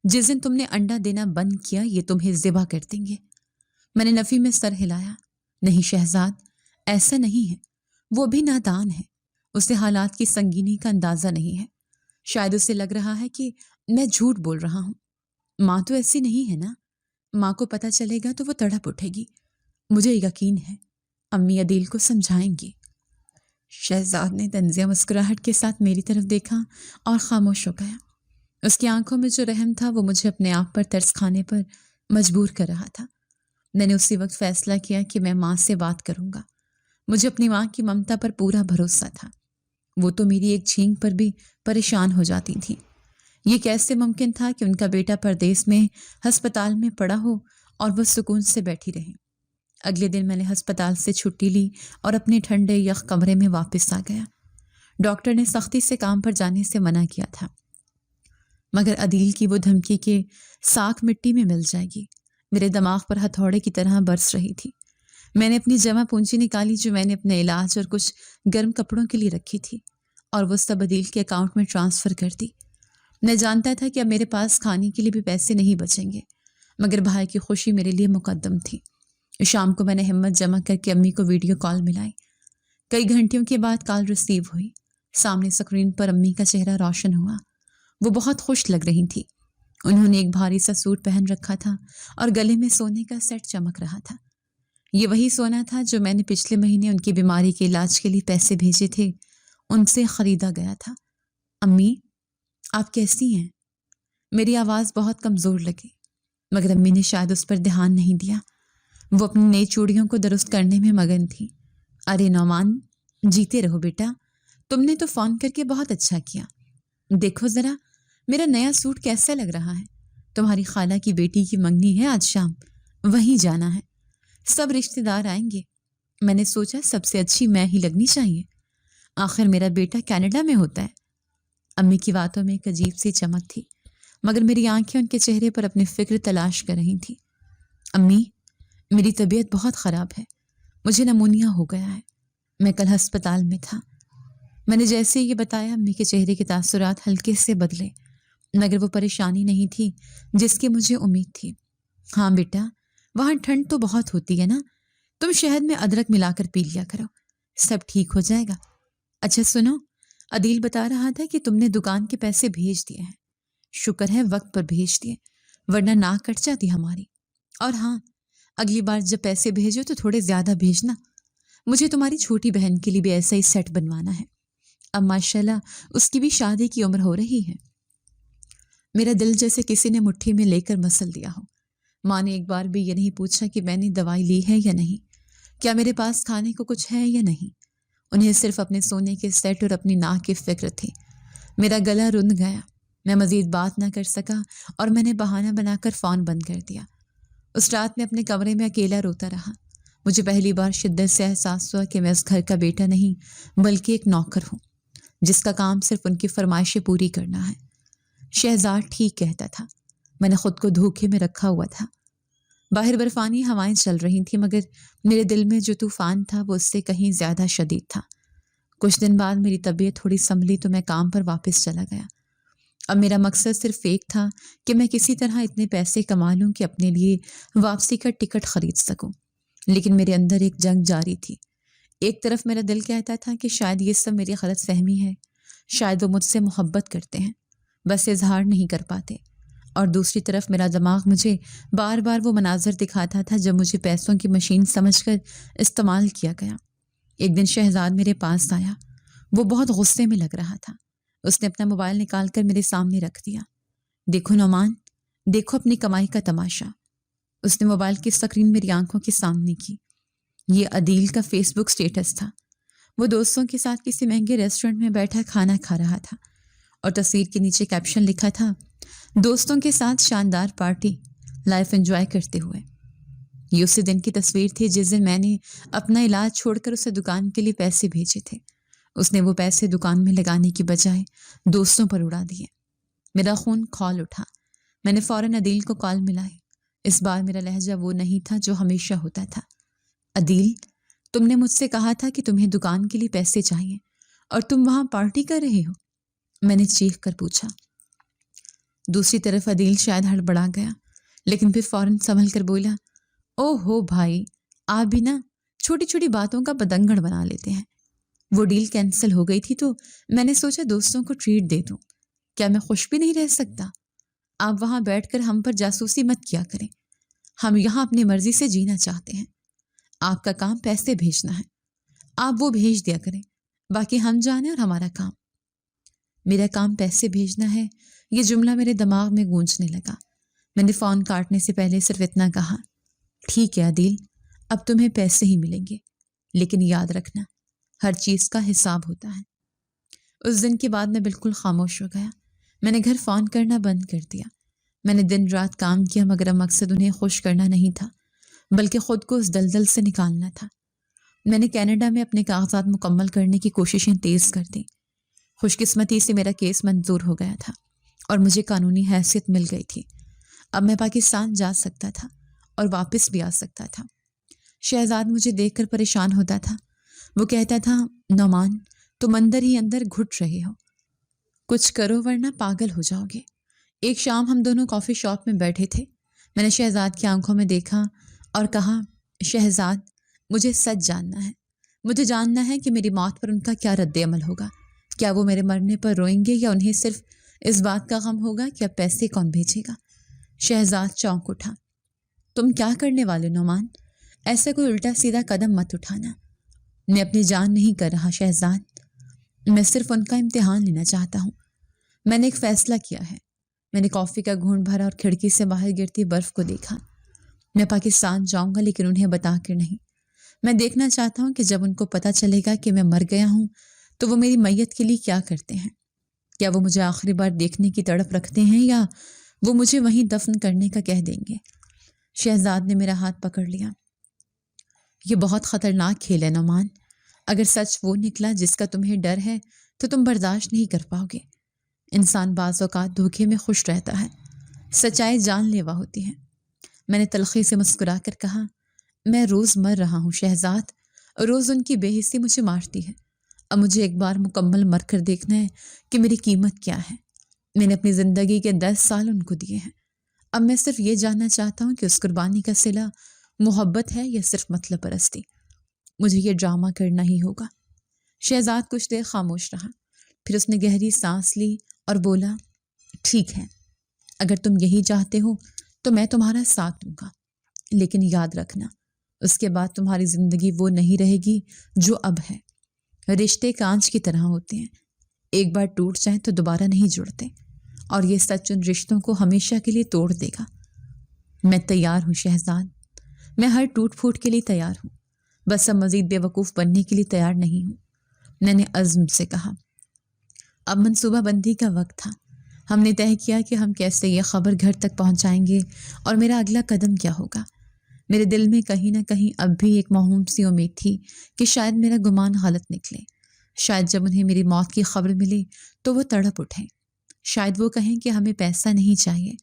جس دن تم نے انڈا دینا بند کیا یہ تمہیں ذبح کر دیں گے۔ میں نے نفی میں سر ہلایا۔ نہیں شہزاد، ایسا نہیں ہے، وہ بھی نادان ہے، اسے حالات کی سنگینی کا اندازہ نہیں ہے۔ شاید اسے لگ رہا ہے کہ میں جھوٹ بول رہا ہوں۔ ماں تو ایسی نہیں ہے نا، ماں کو پتہ چلے گا تو وہ تڑپ اٹھے گی، مجھے یقین ہے امی عدیل کو سمجھائیں گی۔ شہزاد نے طنزیہ مسکراہٹ کے ساتھ میری طرف دیکھا اور خاموش ہو گیا۔ اس کی آنکھوں میں جو رحم تھا وہ مجھے اپنے آپ پر ترس کھانے پر مجبور کر رہا تھا۔ میں نے اسی وقت فیصلہ کیا کہ میں ماں سے بات کروں گا۔ مجھے اپنی ماں کی ممتا پر پورا بھروسہ تھا۔ وہ تو میری ایک چھینک پر بھی پریشان ہو جاتی تھی۔ یہ کیسے ممکن تھا کہ ان کا بیٹا پردیس میں ہسپتال میں پڑا ہو اور وہ سکون سے بیٹھی رہے۔ اگلے دن میں نے ہسپتال سے چھٹی لی اور اپنے ٹھنڈے یخ کمرے میں واپس آ گیا۔ ڈاکٹر نے سختی سے کام پر جانے سے منع کیا تھا، مگر عدیل کی وہ دھمکی کہ ساکھ مٹی میں مل جائے گی میرے دماغ پر ہتھوڑے کی طرح برس رہی تھی۔ میں نے اپنی جمع پونجی نکالی جو میں نے اپنے علاج اور کچھ گرم کپڑوں کے لیے رکھی تھی، اور وہ سب عدیل کے اکاؤنٹ میں ٹرانسفر کر دی۔ میں جانتا تھا کہ اب میرے پاس کھانے کے لیے بھی پیسے نہیں بچیں گے، مگر بھائی کی خوشی میرے لیے مقدم تھی۔ شام کو میں نے ہمت جمع کر کے امی کو ویڈیو کال ملائی۔ کئی گھنٹیوں کے بعد کال ریسیو ہوئی۔ سامنے اسکرین پر امی کا چہرہ روشن ہوا۔ وہ بہت خوش لگ رہی تھی۔ انہوں نے ایک بھاری سا سوٹ پہن رکھا تھا اور گلے میں سونے کا سیٹ چمک رہا تھا۔ یہ وہی سونا تھا جو میں نے پچھلے مہینے ان کی بیماری کے علاج کے لیے پیسے بھیجے تھے، ان سے خریدا گیا تھا۔ امی، آپ کیسی ہیں؟ میری آواز بہت کمزور لگی، مگر امی نے شاید اس پر دھیان نہیں دیا۔ وہ اپنی نئی چوڑیوں کو درست کرنے میں مگن تھی۔ ارے نعمان، جیتے رہو بیٹا، تم نے تو فون کر کے بہت اچھا کیا۔ دیکھو ذرا میرا نیا سوٹ کیسا لگ رہا ہے۔ تمہاری خالہ کی بیٹی کی منگنی ہے آج شام، وہیں جانا ہے، سب رشتے دار آئیں گے۔ میں نے سوچا سب سے اچھی میں ہی لگنی چاہیے، آخر میرا بیٹا کینیڈا میں ہوتا ہے۔ امی کی باتوں میں ایک عجیب سی چمک تھی، مگر میری آنکھیں ان کے چہرے پر اپنی فکر تلاش کر رہی تھی۔ امی، میری طبیعت بہت خراب ہے، مجھے نمونیا ہو گیا ہے، میں کل ہسپتال میں تھا۔ میں نے جیسے یہ بتایا امی کے چہرے کے تاثرات ہلکے سے بدلے، مگر وہ پریشانی نہیں تھی جس کی مجھے امید تھی۔ ہاں بیٹا، وہاں ٹھنڈ تو بہت ہوتی ہے نا، تم شہد میں ادرک ملا کر پی لیا کرو، سب ٹھیک ہو جائے گا۔ اچھا سنو، عدیل بتا رہا تھا کہ تم نے دکان کے پیسے بھیج دیے ہیں۔ شکر ہے وقت پر بھیج دیے، ورنہ ناک کٹ جاتی ہماری۔ اور ہاں، اگلی بار جب پیسے بھیجو تو تھوڑے زیادہ بھیجنا، مجھے تمہاری چھوٹی بہن کے لیے بھی ایسا ہی سیٹ بنوانا ہے، اب ماشاءاللہ اس کی بھی شادی کی عمر ہو رہی ہے۔ میرا دل جیسے کسی نے مٹھی میں لے کر مسل دیا ہو۔ ماں نے ایک بار بھی یہ نہیں پوچھا کہ میں نے دوائی لی ہے یا نہیں، کیا میرے پاس کھانے کو کچھ ہے یا نہیں۔ انہیں صرف اپنے سونے کے سیٹ اور اپنی ناک کی فکر تھی۔ میرا گلا رند گیا، میں مزید بات نہ کر سکا اور میں نے بہانہ بنا کر فون بند کر دیا۔ اس رات میں اپنے کمرے میں اکیلا روتا رہا۔ مجھے پہلی بار شدت سے احساس ہوا کہ میں اس گھر کا بیٹا نہیں بلکہ ایک نوکر ہوں، جس کا کام صرف ان کی فرمائشیں پوری کرنا ہے۔ شہزاد ٹھیک کہتا تھا، میں نے خود کو دھوکے میں رکھا ہوا تھا۔ باہر برفانی ہوائیں چل رہی تھیں، مگر میرے دل میں جو طوفان تھا وہ اس سے کہیں زیادہ شدید تھا۔ کچھ دن بعد میری طبیعت تھوڑی سنبھلی تو میں کام پر واپس چلا گیا۔ اب میرا مقصد صرف ایک تھا کہ میں کسی طرح اتنے پیسے کما لوں کہ اپنے لیے واپسی کا ٹکٹ خرید سکوں، لیکن میرے اندر ایک جنگ جاری تھی۔ ایک طرف میرا دل کہتا تھا کہ شاید یہ سب میری غلط فہمی ہے، شاید وہ مجھ سے محبت کرتے ہیں، بس اظہار نہیں کر پاتے، اور دوسری طرف میرا دماغ مجھے بار بار وہ مناظر دکھاتا تھا جب مجھے پیسوں کی مشین سمجھ کر استعمال کیا گیا۔ ایک دن شہزاد میرے پاس آیا، وہ بہت غصے میں لگ رہا تھا۔ اس نے اپنا موبائل نکال کر میرے سامنے رکھ دیا۔ دیکھو نعمان، دیکھو اپنی کمائی کا تماشا۔ اس نے موبائل کی سکرین میری آنکھوں کے سامنے کی۔ یہ عدیل کا فیس بک سٹیٹس تھا۔ وہ دوستوں کے ساتھ کسی مہنگے ریسٹورنٹ میں بیٹھا کھانا کھا رہا تھا، اور تصویر کے نیچے کیپشن لکھا تھا، دوستوں کے ساتھ شاندار پارٹی، لائف انجوائے کرتے ہوئے۔ یہ اسی دن کی تصویر تھی جس دن میں نے اپنا علاج چھوڑ کر اسے دکان کے لیے پیسے بھیجے تھے۔ اس نے وہ پیسے دکان میں لگانے کی بجائے دوستوں پر اڑا دیے۔ میرا خون کھول اٹھا۔ میں نے فوراً عدیل کو کال ملائی۔ اس بار میرا لہجہ وہ نہیں تھا جو ہمیشہ ہوتا تھا۔ عدیل، تم نے مجھ سے کہا تھا کہ تمہیں دکان کے لیے پیسے چاہیے اور تم وہاں پارٹی کر رہے ہو؟ میں نے چیخ کر پوچھا۔ دوسری طرف عدیل شاید ہڑبڑا گیا، لیکن پھر فوراً سنبھل کر بولا، او ہو بھائی، آپ بھی نا چھوٹی چھوٹی باتوں کا پتنگڑ بنا لیتے ہیں۔ وہ ڈیل کینسل ہو گئی تھی تو میں نے سوچا دوستوں کو ٹریٹ دے دوں۔ کیا میں خوش بھی نہیں رہ سکتا؟ آپ وہاں بیٹھ کر ہم پر جاسوسی مت کیا کریں۔ ہم یہاں اپنی مرضی سے جینا چاہتے ہیں۔ آپ کا کام پیسے بھیجنا ہے، آپ وہ بھیج دیا کریں، باقی ہم جانے اور ہمارا کام۔ میرا کام پیسے بھیجنا ہے، یہ جملہ میرے دماغ میں گونجنے لگا۔ میں نے فون کاٹنے سے پہلے صرف اتنا کہا، ٹھیک ہے عدیل، اب تمہیں پیسے ہی ملیں گے، لیکن یاد رکھنا ہر چیز کا حساب ہوتا ہے۔ اس دن کے بعد میں بالکل خاموش ہو گیا۔ میں نے گھر فون کرنا بند کر دیا۔ میں نے دن رات کام کیا، مگر اب مقصد انہیں خوش کرنا نہیں تھا، بلکہ خود کو اس دلدل سے نکالنا تھا۔ میں نے کینیڈا میں اپنے کاغذات مکمل کرنے کی کوششیں تیز کر دیں۔ خوش قسمتی سے میرا کیس منظور ہو گیا تھا اور مجھے قانونی حیثیت مل گئی تھی۔ اب میں پاکستان جا سکتا تھا اور واپس بھی آ سکتا تھا۔ شہزاد مجھے دیکھ کر پریشان ہوتا تھا۔ وہ کہتا تھا، نعمان، تم اندر ہی اندر گھٹ رہے ہو، کچھ کرو ورنہ پاگل ہو جاؤ گے۔ ایک شام ہم دونوں کافی شاپ میں بیٹھے تھے۔ میں نے شہزاد کی آنکھوں میں دیکھا اور کہا، شہزاد، مجھے سچ جاننا ہے۔ مجھے جاننا ہے کہ میری موت پر ان کا کیا رد عمل ہوگا۔ کیا وہ میرے مرنے پر روئیں گے یا انہیں صرف اس بات کا غم ہوگا کہ اب پیسے کون بھیجے گا؟ شہزاد چونک اٹھا۔ تم کیا کرنے والے نعمان؟ ایسا کوئی الٹا سیدھا قدم مت اٹھانا۔ میں اپنی جان نہیں کر رہا شہزاد، میں صرف ان کا امتحان لینا چاہتا ہوں۔ میں نے ایک فیصلہ کیا ہے۔ میں نے کافی کا گھونٹ بھرا اور کھڑکی سے باہر گرتی برف کو دیکھا۔ میں پاکستان جاؤں گا، لیکن انہیں بتا کر نہیں۔ میں دیکھنا چاہتا ہوں کہ جب ان کو پتہ چلے گا کہ میں مر گیا ہوں تو وہ میری میت کے لیے کیا کرتے ہیں۔ کیا وہ مجھے آخری بار دیکھنے کی تڑپ رکھتے ہیں یا وہ مجھے وہیں دفن کرنے کا کہہ دیں گے؟ شہزاد نے میرا ہاتھ پکڑ لیا۔ یہ بہت خطرناک کھیل ہے نعمان۔ اگر سچ وہ نکلا جس کا تمہیں ڈر ہے تو تم برداشت نہیں کر پاؤ گے۔ انسان بعض اوقات دھوکے میں خوش رہتا ہے، سچائی جان لیوا ہوتی ہے۔ میں نے تلخی سے مسکرا کر کہا، میں روز مر رہا ہوں شہزاد، روز ان کی بے حسی مجھے مارتی ہے۔ اب مجھے ایک بار مکمل مر کر دیکھنا ہے کہ میری قیمت کیا ہے۔ میں نے اپنی زندگی کے 10 سال ان کو دیے ہیں۔ اب میں صرف یہ جاننا چاہتا ہوں کہ اس قربانی کا صلہ محبت ہے یا صرف مطلب پرستی۔ مجھے یہ ڈرامہ کرنا ہی ہوگا۔ شہزاد کچھ دیر خاموش رہا، پھر اس نے گہری سانس لی اور بولا، ٹھیک ہے، اگر تم یہی چاہتے ہو تو میں تمہارا ساتھ دوں گا، لیکن یاد رکھنا اس کے بعد تمہاری زندگی وہ نہیں رہے گی جو اب ہے۔ رشتے کانچ کی طرح ہوتے ہیں، ایک بار ٹوٹ جائیں تو دوبارہ نہیں جڑتے، اور یہ سچ ان رشتوں کو ہمیشہ کے لیے توڑ دے گا۔ میں تیار ہوں شہزاد، میں ہر ٹوٹ پھوٹ کے لیے تیار ہوں، بس اب مزید بے وقوف بننے کے لیے تیار نہیں ہوں۔ میں نے عزم سے کہا۔ اب منصوبہ بندی کا وقت تھا۔ ہم نے طے کیا کہ ہم کیسے یہ خبر گھر تک پہنچائیں گے اور میرا اگلا قدم کیا ہوگا۔ میرے دل میں کہیں نہ کہیں اب بھی ایک موہوم سی امید تھی کہ شاید میرا گمان غلط نکلے۔ شاید جب انہیں میری موت کی خبر ملے تو وہ تڑپ اٹھیں۔ شاید وہ کہیں کہ ہمیں پیسہ نہیں چاہیے،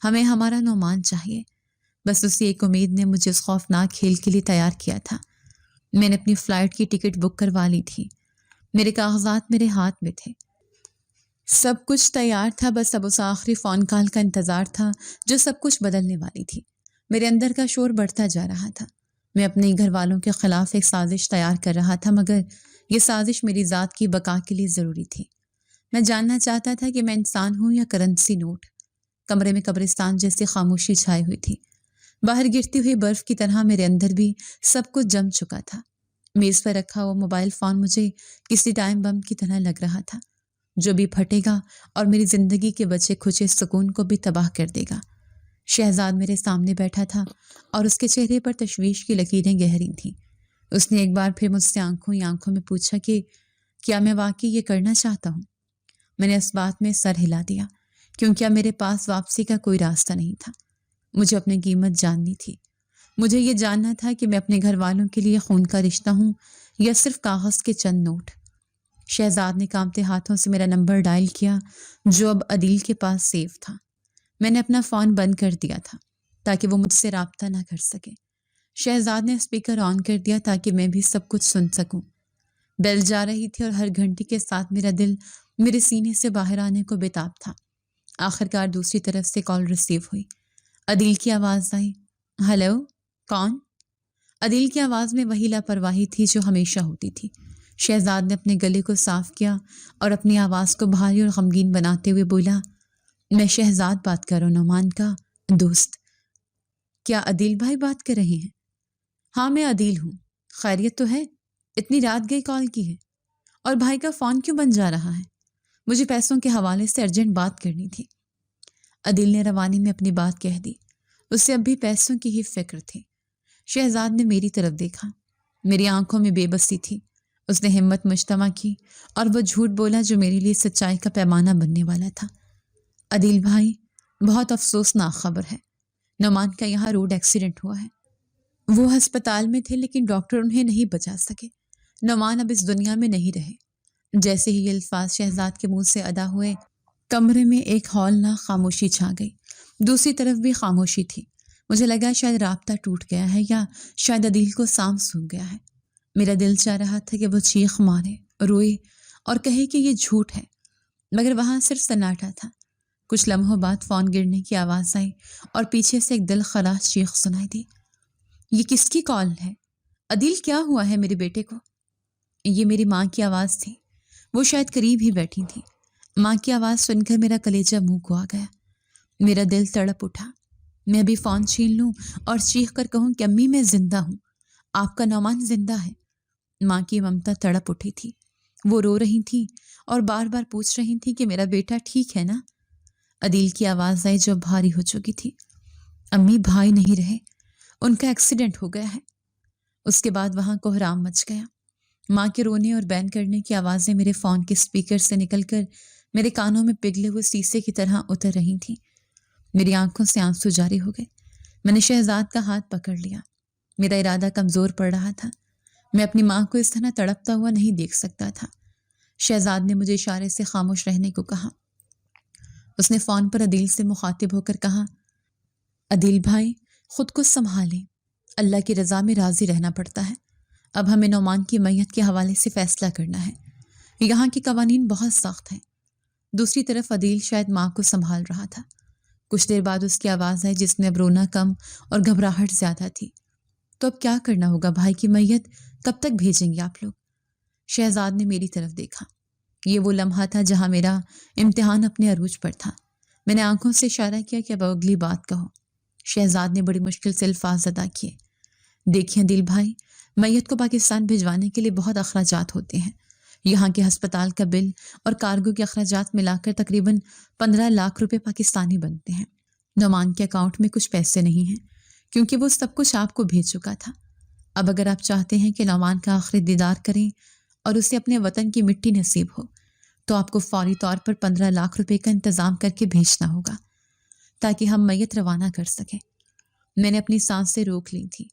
ہمیں ہمارا نعمان چاہیے۔ بس اسی ایک امید نے مجھے اس خوفناک کھیل کے لیے تیار کیا تھا۔ میں نے اپنی فلائٹ کی ٹکٹ بک کروا لی تھی، میرے کاغذات میرے ہاتھ میں تھے۔ سب کچھ تیار تھا، بس اب اس آخری فون کال کا انتظار تھا جو سب کچھ بدلنے والی تھی۔ میرے اندر کا شور بڑھتا جا رہا تھا۔ میں اپنے گھر والوں کے خلاف ایک سازش تیار کر رہا تھا، مگر یہ سازش میری ذات کی بقا کے لیے ضروری تھی۔ میں جاننا چاہتا تھا کہ میں انسان ہوں یا کرنسی نوٹ۔ کمرے میں قبرستان جیسی خاموشی چھائی ہوئی تھی۔ باہر گرتی ہوئی برف کی طرح میرے اندر بھی سب کچھ جم چکا تھا۔ میز پر رکھا ہوا موبائل فون مجھے کسی ٹائم بم کی طرح لگ رہا تھا، جو بھی پھٹے گا اور میری زندگی کے بچے کھچے سکون کو بھی تباہ کر دے گا۔ شہزاد میرے سامنے بیٹھا تھا اور اس کے چہرے پر تشویش کی لکیریں گہری تھیں۔ اس نے ایک بار پھر مجھ سے آنکھوں ہی آنکھوں میں پوچھا کہ کیا میں واقعی یہ کرنا چاہتا ہوں؟ میں نے اس بات میں سر ہلا دیا، کیونکہ اب میرے پاس واپسی کا کوئی راستہ نہیں تھا۔ مجھے اپنی قیمت جاننی تھی۔ مجھے یہ جاننا تھا کہ میں اپنے گھر والوں کے لیے خون کا رشتہ ہوں یا صرف کاغذ کے چند نوٹ۔ شہزاد نے کانپتے ہاتھوں سے میرا نمبر ڈائل کیا، جو اب عدیل کے پاس سیو تھا۔ میں نے اپنا فون بند کر دیا تھا تاکہ وہ مجھ سے رابطہ نہ کر سکے۔ شہزاد نے اسپیکر آن کر دیا تاکہ میں بھی سب کچھ سن سکوں۔ بیل جا رہی تھی اور ہر گھنٹی کے ساتھ میرا دل میرے سینے سے باہر آنے کو بےتاب تھا۔ آخرکار دوسری طرف سے کال ریسیو ہوئی۔ عدیل کی آواز آئی۔ ہیلو، کون؟ عدیل کی آواز میں وہی لاپرواہی تھی جو ہمیشہ ہوتی تھی۔ شہزاد نے اپنے گلے کو صاف کیا اور اپنی آواز کو بھاری اور غمگین بناتے ہوئے بولا، میں شہزاد بات کر رہا ہوں، نعمان کا دوست۔ کیا عدیل بھائی بات کر رہے ہیں؟ ہاں میں عدیل ہوں۔ خیریت تو ہے؟ اتنی رات گئی کال کی ہے، اور بھائی کا فون کیوں بن جا رہا ہے؟ مجھے پیسوں کے حوالے سے ارجنٹ بات کرنی تھی۔ عدیل نے روانی میں اپنی بات کہہ دی۔ اسے اب بھی پیسوں کی ہی فکر تھی۔ شہزاد نے میری طرف دیکھا۔ میری آنکھوں میں بے بسی تھی۔ اس نے ہمت مجتمع کی اور وہ جھوٹ بولا جو میرے لیے سچائی کا پیمانہ بننے والا تھا۔ عدیل بھائی، بہت افسوسناک خبر ہے۔ نعمان کا یہاں روڈ ایکسیڈنٹ ہوا ہے۔ وہ ہسپتال میں تھے لیکن ڈاکٹر انہیں نہیں بچا سکے۔ نعمان اب اس دنیا میں نہیں رہے۔ جیسے ہی یہ الفاظ شہزاد کے منہ سے ادا ہوئے، کمرے میں ایک ہولناک خاموشی چھا گئی۔ دوسری طرف بھی خاموشی تھی۔ مجھے لگا شاید رابطہ ٹوٹ گیا ہے یا شاید عدیل کو سانپ سونگھ گیا ہے۔ میرا دل چاہ رہا تھا کہ وہ چیخ مارے، روئے اور کہے کہ یہ جھوٹ ہے، مگر وہاں صرف سناٹا تھا۔ کچھ لمحوں بعد فون گرنے کی آواز آئی اور پیچھے سے ایک دل خراش چیخ سنائی دی۔ یہ کس کی کال ہے؟ عدیل، کیا ہوا ہے میرے بیٹے کو؟ یہ میری ماں کی آواز تھی۔ وہ شاید قریب ہی بیٹھی تھی۔ ماں کی آواز سن کر میرا کلیجہ منہ کو آ گیا۔ میرا دل تڑپ اٹھا۔ میں بھی فون چھین لوں اور چیخ کر کہوں کہ امی میں زندہ ہوں، آپ کا نعمان زندہ ہے۔ ماں کی ممتا تڑپ اٹھی تھی۔ وہ رو رہی تھی اور بار بار پوچھ رہی تھی کہ میرا بیٹا ٹھیک ہے نا؟ عدیل کی آواز آئی جو بھاری ہو چکی تھی۔ امی، بھائی نہیں رہے، ان کا ایکسیڈنٹ ہو گیا ہے۔ اس کے بعد وہاں کوہرام مچ گیا۔ ماں کے رونے اور بین کرنے کی آوازیں میرے فون کے اسپیکر سے نکل کر میرے کانوں میں پگھلے ہوئے سیسے کی طرح اتر رہی تھیں۔ میری آنکھوں سے آنسو جاری ہو گئے۔ میں نے شہزاد کا ہاتھ پکڑ لیا۔ میرا ارادہ کمزور پڑ رہا تھا۔ میں اپنی ماں کو اس طرح تڑپتا ہوا نہیں دیکھ سکتا تھا۔ شہزاد نے مجھے اشارے سے خاموش رہنے کو کہا۔ اس نے فون پر عدیل سے مخاطب ہو کر کہا، عدیل بھائی، خود کو سنبھالیں، اللہ کی رضا میں راضی رہنا پڑتا ہے۔ اب ہمیں نعمان کی میت کے حوالے سے فیصلہ کرنا ہے۔ یہاں کے قوانین بہت سخت ہیں۔ دوسری طرف عدیل شاید ماں کو سنبھال رہا تھا۔ کچھ دیر بعد اس کی آواز آئی جس میں اب رونا کم اور گھبراہٹ زیادہ تھی۔ تو اب کیا کرنا ہوگا؟ بھائی کی میت کب تک بھیجیں گے آپ لوگ؟ شہزاد نے میری طرف دیکھا۔ یہ وہ لمحہ تھا جہاں میرا امتحان اپنے عروج پر تھا۔ میں نے آنکھوں سے اشارہ کیا کہ اب اگلی بات کہو۔ شہزاد نے بڑی مشکل سے الفاظ ادا کیے۔ دیکھیں عدیل بھائی، میت کو پاکستان بھجوانے کے لیے بہت اخراجات ہوتے ہیں۔ یہاں کے ہسپتال کا بل اور کارگو کے اخراجات ملا کر تقریباً 15 لاکھ روپے پاکستانی بنتے ہیں۔ نعمان کے اکاؤنٹ میں کچھ پیسے نہیں ہیں کیونکہ وہ سب کچھ آپ کو بھیج چکا تھا۔ اب اگر آپ چاہتے ہیں کہ نعمان کا آخری دیدار کریں اور اسے اپنے وطن کی مٹی نصیب ہو تو آپ کو فوری طور پر 15 لاکھ روپے کا انتظام کر کے بھیجنا ہوگا تاکہ ہم میت روانہ کر سکیں۔ میں نے اپنی سانسیں روک لی تھی۔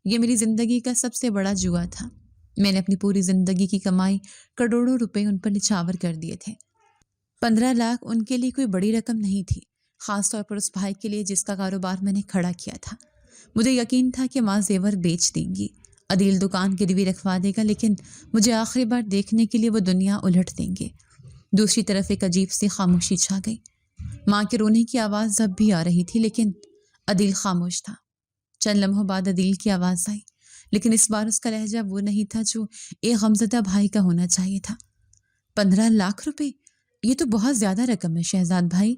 یہ میری زندگی کا سب سے بڑا جوا تھا۔ میں نے اپنی پوری زندگی کی کمائی کروڑوں روپے ان پر نچھاور کر دیے تھے۔ 15 لاکھ ان کے لیے کوئی بڑی رقم نہیں تھی، خاص طور پر اس بھائی کے لیے جس کا کاروبار میں نے کھڑا کیا تھا۔ مجھے یقین تھا کہ ماں زیور بیچ دیں گی، عدیل دکان گروی رکھوا دے گا، لیکن مجھے آخری بار دیکھنے کے لیے وہ دنیا الٹ دیں گے۔ دوسری طرف ایک عجیب سی خاموشی چھا گئی۔ ماں کے رونے کی آواز اب بھی آ رہی تھی، لیکن عدیل خاموش تھا۔ چند لمحوں بعد عدیل کی آواز آئی، لیکن اس بار اس کا لہجہ وہ نہیں تھا جو ایک غمزدہ بھائی کا ہونا چاہیے تھا۔ 15 لاکھ روپے؟ یہ تو بہت زیادہ رقم ہے شہزاد بھائی۔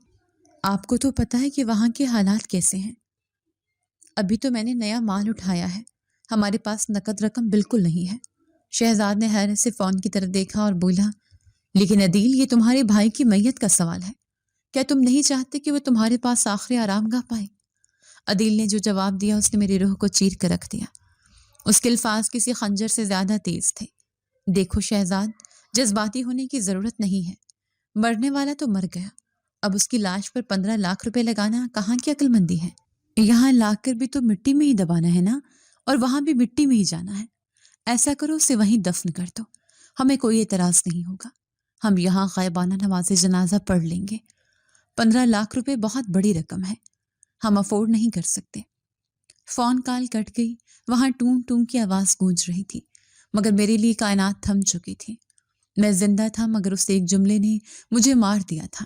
آپ کو تو پتہ ہے کہ وہاں کے حالات کیسے ہیں۔ ابھی تو میں نے نیا مال اٹھایا ہے، ہمارے پاس نقد رقم بالکل نہیں ہے۔ شہزاد نے حیرت سے فون کی طرف دیکھا اور بولا، لیکن عدیل، یہ تمہارے بھائی کی میت کا سوال ہے۔ کیا تم نہیں چاہتے کہ وہ تمہارے پاس آخری آرام گاہ پائے؟ عدیل نے جو جواب دیا اس نے میری روح کو چیر کر رکھ دیا۔ اس کے الفاظ کسی خنجر سے زیادہ تیز تھے۔ دیکھو شہزاد، جذباتی ہونے کی ضرورت نہیں ہے۔ مرنے والا تو مر گیا، اب اس کی لاش پر 15 لاکھ روپے لگانا کہاں کی عقل مندی ہے؟ یہاں لا کر بھی تو مٹی میں ہی دبانا ہے نا، اور وہاں بھی مٹی میں ہی جانا ہے۔ ایسا کرو اسے وہیں دفن کر دو، ہمیں کوئی اعتراض نہیں ہوگا۔ ہم یہاں غائبانہ نماز جنازہ پڑھ لیں گے۔ 15 لاکھ روپے بہت بڑی رقم ہے، ہم افورڈ نہیں کر سکتے۔ فون کال کٹ گئی۔ وہاں ٹون ٹون کی آواز گونج رہی تھی، مگر میرے لیے کائنات تھم چکی تھی۔ میں زندہ تھا، مگر اس ایک جملے نے مجھے مار دیا تھا۔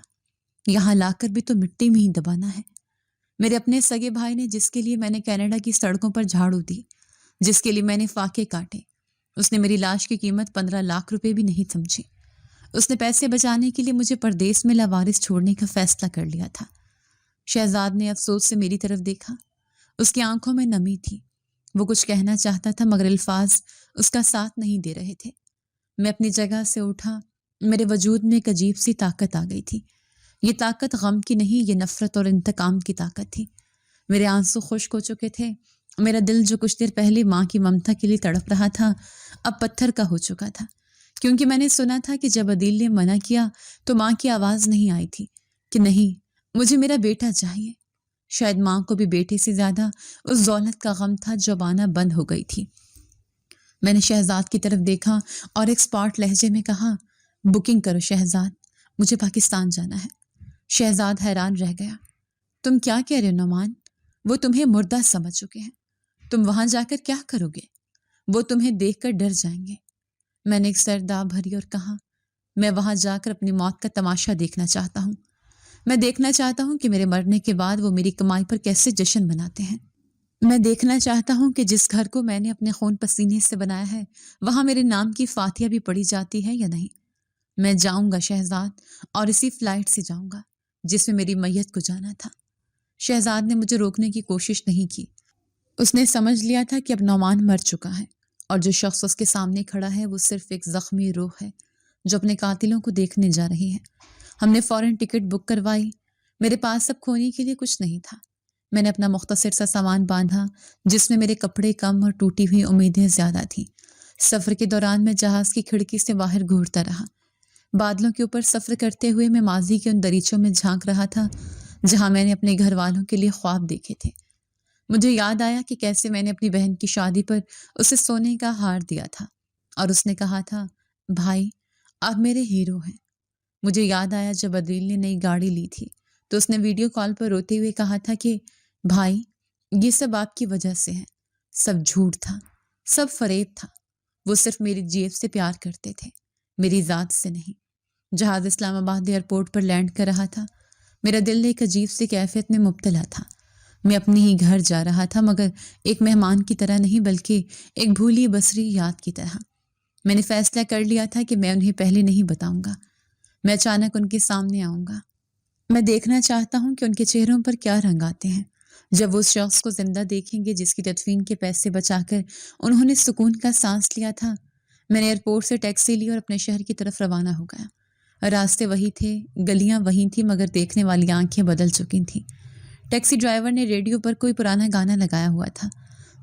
یہاں لا کر بھی تو مٹی میں ہی دبانا ہے۔ میرے اپنے سگے بھائی نے، جس کے لیے میں نے کینیڈا کی سڑکوں پر جھاڑو دی، جس کے لیے میں نے فاقے کاٹے، اس نے میری لاش کی قیمت 15 لاکھ روپے بھی نہیں سمجھی۔ اس نے پیسے بچانے کے لیے مجھے پردیس میں لاوارث چھوڑنے کا فیصلہ کر لیا تھا۔ شہزاد نے افسوس سے میری طرف دیکھا، اس کی آنکھوں میں نمی تھی۔ وہ کچھ کہنا چاہتا تھا مگر الفاظ اس کا ساتھ نہیں دے رہے تھے۔ میں اپنی جگہ سے اٹھا، میرے وجود میں ایک عجیب سی طاقت آ گئی تھی۔ یہ طاقت غم کی نہیں، یہ نفرت اور انتقام کی طاقت تھی۔ میرے آنسو خشک ہو چکے تھے، میرا دل جو کچھ دیر پہلے ماں کی ممتا کے لیے تڑپ رہا تھا اب پتھر کا ہو چکا تھا، کیونکہ میں نے سنا تھا کہ جب عدیل نے منع کیا تو ماں کی آواز نہیں آئی تھی کہ نہیں، مجھے میرا بیٹا چاہیے۔ شاید ماں کو بھی بیٹے سے زیادہ اس دولت کا غم تھا جو آنا بند ہو گئی تھی۔ میں نے شہزاد کی طرف دیکھا اور ایک اسپاٹ لہجے میں کہا، بکنگ کرو شہزاد، مجھے پاکستان جانا ہے۔ شہزاد حیران رہ گیا۔ تم کیا کہہ رہے ہو نعمان؟ وہ تمہیں مردہ سمجھ چکے ہیں، تم وہاں جا کر کیا کرو گے؟ وہ تمہیں دیکھ کر ڈر جائیں گے۔ میں نے ایک سر داں بھری اور کہا، میں وہاں جا کر اپنی موت کا تماشا دیکھنا چاہتا ہوں۔ میں دیکھنا چاہتا ہوں کہ میرے مرنے کے بعد وہ میری کمائی پر کیسے جشن مناتے ہیں۔ میں دیکھنا چاہتا ہوں کہ جس گھر کو میں نے اپنے خون پسینے سے بنایا ہے وہاں میرے نام کی فاتحہ بھی پڑھی جاتی ہے یا نہیں۔ میں جاؤں گا شہزاد، اور اسی فلائٹ سے جاؤں گا جس میں میری میت کو جانا تھا۔ شہزاد نے مجھے روکنے کی کوشش نہیں کی۔ اس نے سمجھ لیا تھا کہ اب نعمان مر چکا ہے، اور جو شخص اس کے سامنے کھڑا ہے وہ صرف ایک زخمی روح ہے جو اپنے قاتلوں کو دیکھنے جا رہی ہے۔ ہم نے فوراً ٹکٹ بک کروائی۔ میرے پاس اب کھونے کے لیے کچھ نہیں تھا۔ میں نے اپنا مختصر سا سامان باندھا جس میں میرے کپڑے کم اور ٹوٹی ہوئی امیدیں زیادہ تھیں۔ سفر کے دوران میں جہاز کی کھڑکی سے باہر گھورتا رہا۔ بادلوں کے اوپر سفر کرتے ہوئے میں ماضی کے ان دریچوں میں جھانک رہا تھا جہاں میں نے اپنے گھر والوں کے لیے خواب دیکھے تھے۔ مجھے یاد آیا کہ کیسے میں نے اپنی بہن کی شادی پر اسے سونے کا ہار دیا تھا اور اس نے کہا تھا، بھائی آپ میرے ہیرو ہیں۔ مجھے یاد آیا جب عدیل نے نئی گاڑی لی تھی تو اس نے ویڈیو کال پر روتے ہوئے کہا تھا کہ بھائی یہ سب آپ کی وجہ سے ہے، سب جھوٹ تھا، سب فریب تھا۔ وہ صرف میری جیب سے پیار کرتے تھے، میری ذات سے نہیں۔ جہاز اسلام آباد ایئرپورٹ پر لینڈ کر رہا تھا۔ میرا دل ایک عجیب سی کیفیت میں مبتلا تھا۔ میں اپنے ہی گھر جا رہا تھا، مگر ایک مہمان کی طرح نہیں بلکہ ایک بھولی بسری یاد کی طرح۔ میں نے فیصلہ کر لیا تھا کہ میں انہیں پہلے نہیں بتاؤں گا۔ میں اچانک ان کے سامنے آؤں گا۔ میں دیکھنا چاہتا ہوں کہ ان کے چہروں پر کیا رنگ آتے ہیں جب وہ اس شخص کو زندہ دیکھیں گے جس کی تدفین کے پیسے بچا کر انہوں نے سکون کا سانس لیا تھا۔ میں نے ایئرپورٹ سے ٹیکسی لی اور اپنے شہر کی طرف روانہ ہو گیا۔ راستے وہی تھے، گلیاں وہی تھیں، مگر دیکھنے والی آنکھیں بدل چکی تھیں۔ ٹیکسی ڈرائیور نے ریڈیو پر کوئی پرانا گانا لگایا ہوا تھا